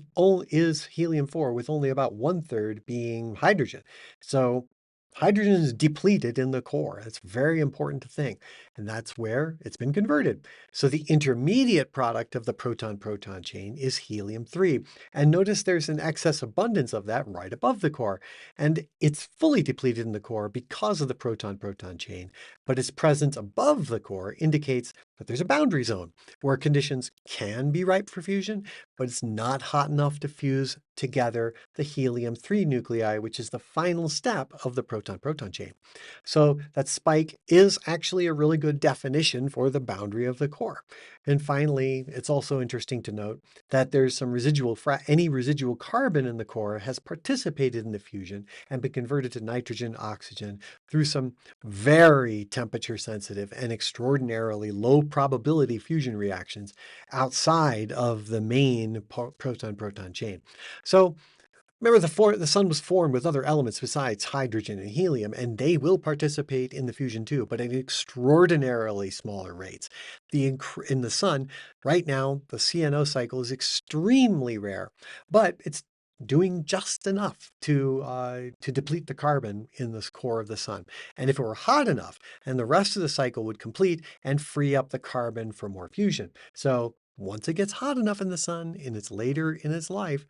helium-4 with only about 1/3 being hydrogen. So Hydrogen is depleted in the core. That's very important to think. And that's where it's been converted. So the intermediate product of the proton-proton chain is helium-3. And notice there's an excess abundance of that right above the core. And it's fully depleted in the core because of the proton-proton chain. But its presence above the core indicates that there's a boundary zone where conditions can be ripe for fusion, but it's not hot enough to fuse together the helium-3 nuclei, which is the final step of the proton-proton chain. So that spike is actually a really good definition for the boundary of the core. And finally, it's also interesting to note that there's some any residual carbon in the core has participated in the fusion and been converted to nitrogen, oxygen through some very temperature sensitive and extraordinarily low probability fusion reactions outside of the main proton-proton chain. So remember, the sun was formed with other elements besides hydrogen and helium, and they will participate in the fusion too, but at extraordinarily smaller rates. In the sun, right now, the CNO cycle is extremely rare, but it's doing just enough to deplete the carbon in the core of the sun. And if it were hot enough, and the rest of the cycle would complete and free up the carbon for more fusion. So once it gets hot enough in the sun, and it's later in its life,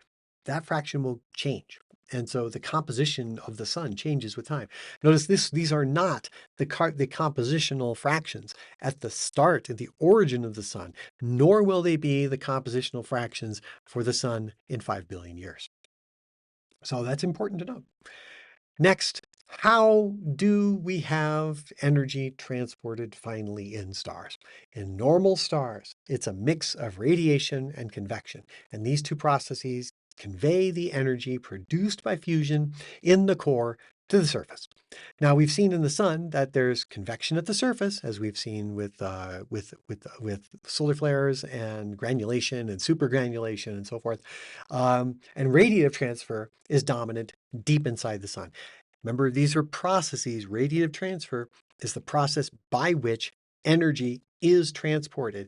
that fraction will change. And so the composition of the sun changes with time. Notice these are not the compositional fractions at the start, at the origin of the sun, nor will they be the compositional fractions for the sun in 5 billion years. So that's important to know. Next, how do we have energy transported finally in stars? In normal stars, it's a mix of radiation and convection, and these two processes convey the energy produced by fusion in the core to the surface. Now we've seen in the sun that there's convection at the surface, as we've seen with solar flares and granulation and supergranulation and so forth. And radiative transfer is dominant deep inside the sun. Remember, these are processes. Radiative transfer is the process by which energy is transported,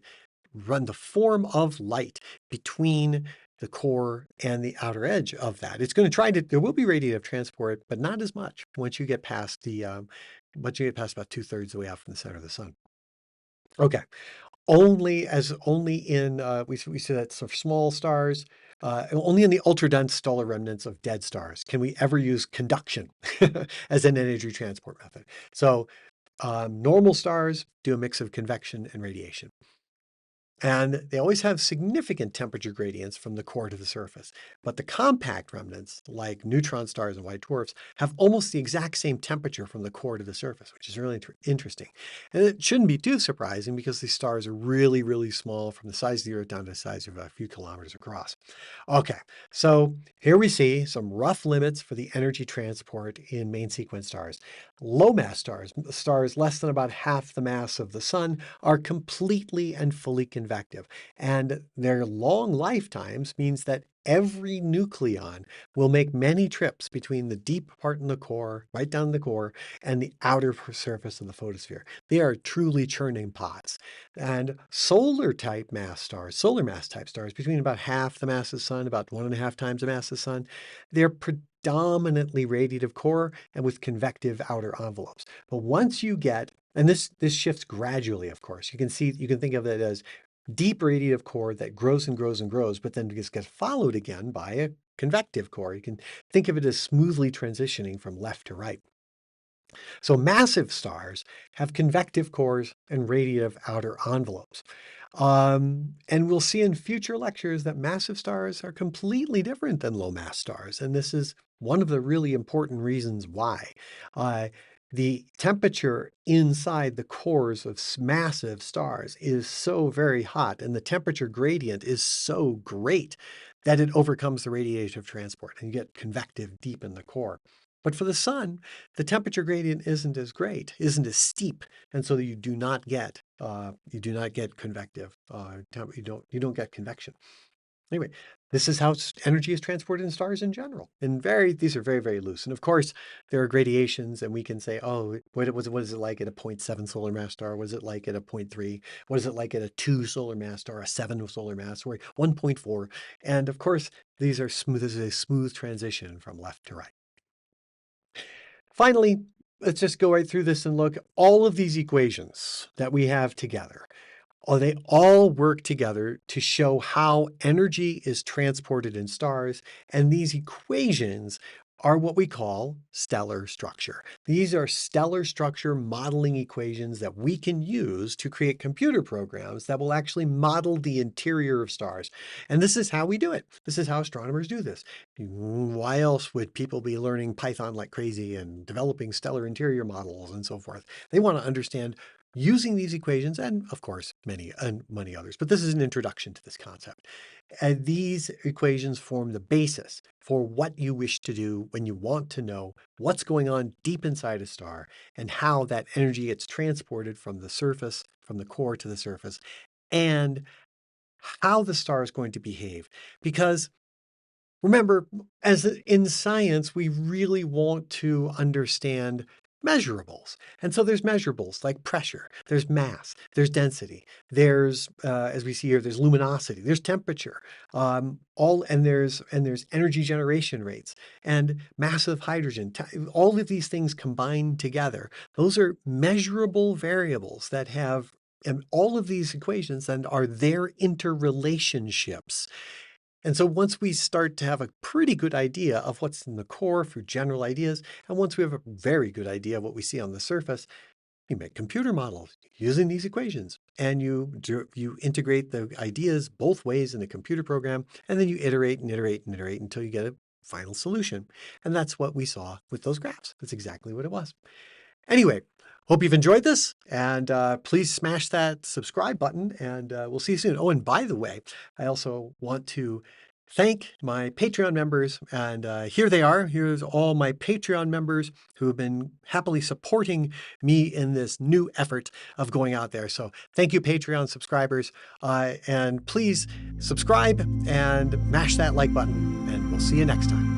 run the form of light between the core and the outer edge of that. It's going to try to, there will be radiative transport, but not as much once you get past about 2/3 of the way out from the center of the sun. Okay, only in we see that for small stars, only in the ultra dense stellar remnants of dead stars can we ever use conduction as an energy transport method. So normal stars do a mix of convection and radiation. And they always have significant temperature gradients from the core to the surface. But the compact remnants, like neutron stars and white dwarfs, have almost the exact same temperature from the core to the surface, which is really interesting. And it shouldn't be too surprising because these stars are really, really small, from the size of the Earth down to the size of a few kilometers across. Okay, so here we see some rough limits for the energy transport in main sequence stars. Low mass stars, stars less than about half the mass of the sun, are completely and fully convective. And their long lifetimes means that every nucleon will make many trips between the deep part in the core, right down the core, and the outer surface of the photosphere. They are truly churning pots. And solar mass type stars, between about half the mass of the sun, about 1.5 times the mass of the sun, they're predominantly radiative core and with convective outer envelopes. But once you get, and this shifts gradually, of course. You can think of it as deep radiative core that grows and grows and grows, but then gets followed again by a convective core. You can think of it as smoothly transitioning from left to right. So massive stars have convective cores and radiative outer envelopes. And we'll see in future lectures that massive stars are completely different than low mass stars. And this is one of the really important reasons why. The temperature inside the cores of massive stars is so very hot, and the temperature gradient is so great that it overcomes the radiative transport, and you get convective deep in the core. But for the sun, the temperature gradient isn't as great, isn't as steep, and so you do not get convective. You don't get convection. Anyway, this is how energy is transported in stars in general. And these are very, very loose. And of course, there are gradations, and we can say, oh, what is it like at a 0.7 solar mass star? What is it like at a 0.3? What is it like at a 2 solar mass star, a 7 solar mass, or 1.4? And of course, these are smooth. This is a smooth transition from left to right. Finally, let's just go right through this and look at all of these equations that we have together. They all work together to show how energy is transported in stars, and these equations are what we call stellar structure. These are stellar structure modeling equations that we can use to create computer programs that will actually model the interior of stars. And this is how we do it. This is how astronomers do this. Why else would people be learning Python like crazy and developing stellar interior models and so forth? They want to understand using these equations, and of course, many others, but this is an introduction to this concept. And these equations form the basis for what you wish to do when you want to know what's going on deep inside a star and how that energy gets transported from the surface, from the core to the surface, and how the star is going to behave. Because remember, as in science, we really want to understand measurables. And so there's measurables like pressure, there's mass, there's density, there's, as we see here, there's luminosity, there's temperature, and there's energy generation rates and massive hydrogen. All of these things combined together, those are measurable variables that have, and all of these equations then are their interrelationships. And so once we start to have a pretty good idea of what's in the core for general ideas, and once we have a very good idea of what we see on the surface, you make computer models using these equations, and you integrate the ideas both ways in a computer program, and then you iterate and iterate and iterate until you get a final solution. And that's what we saw with those graphs. That's exactly what it was. Anyway, hope you've enjoyed this, and please smash that subscribe button, and we'll see you soon. Oh, and by the way, I also want to thank my Patreon members, and here they are. Here's all my Patreon members who have been happily supporting me in this new effort of going out there. So thank you, Patreon subscribers, and please subscribe and mash that like button, and we'll see you next time.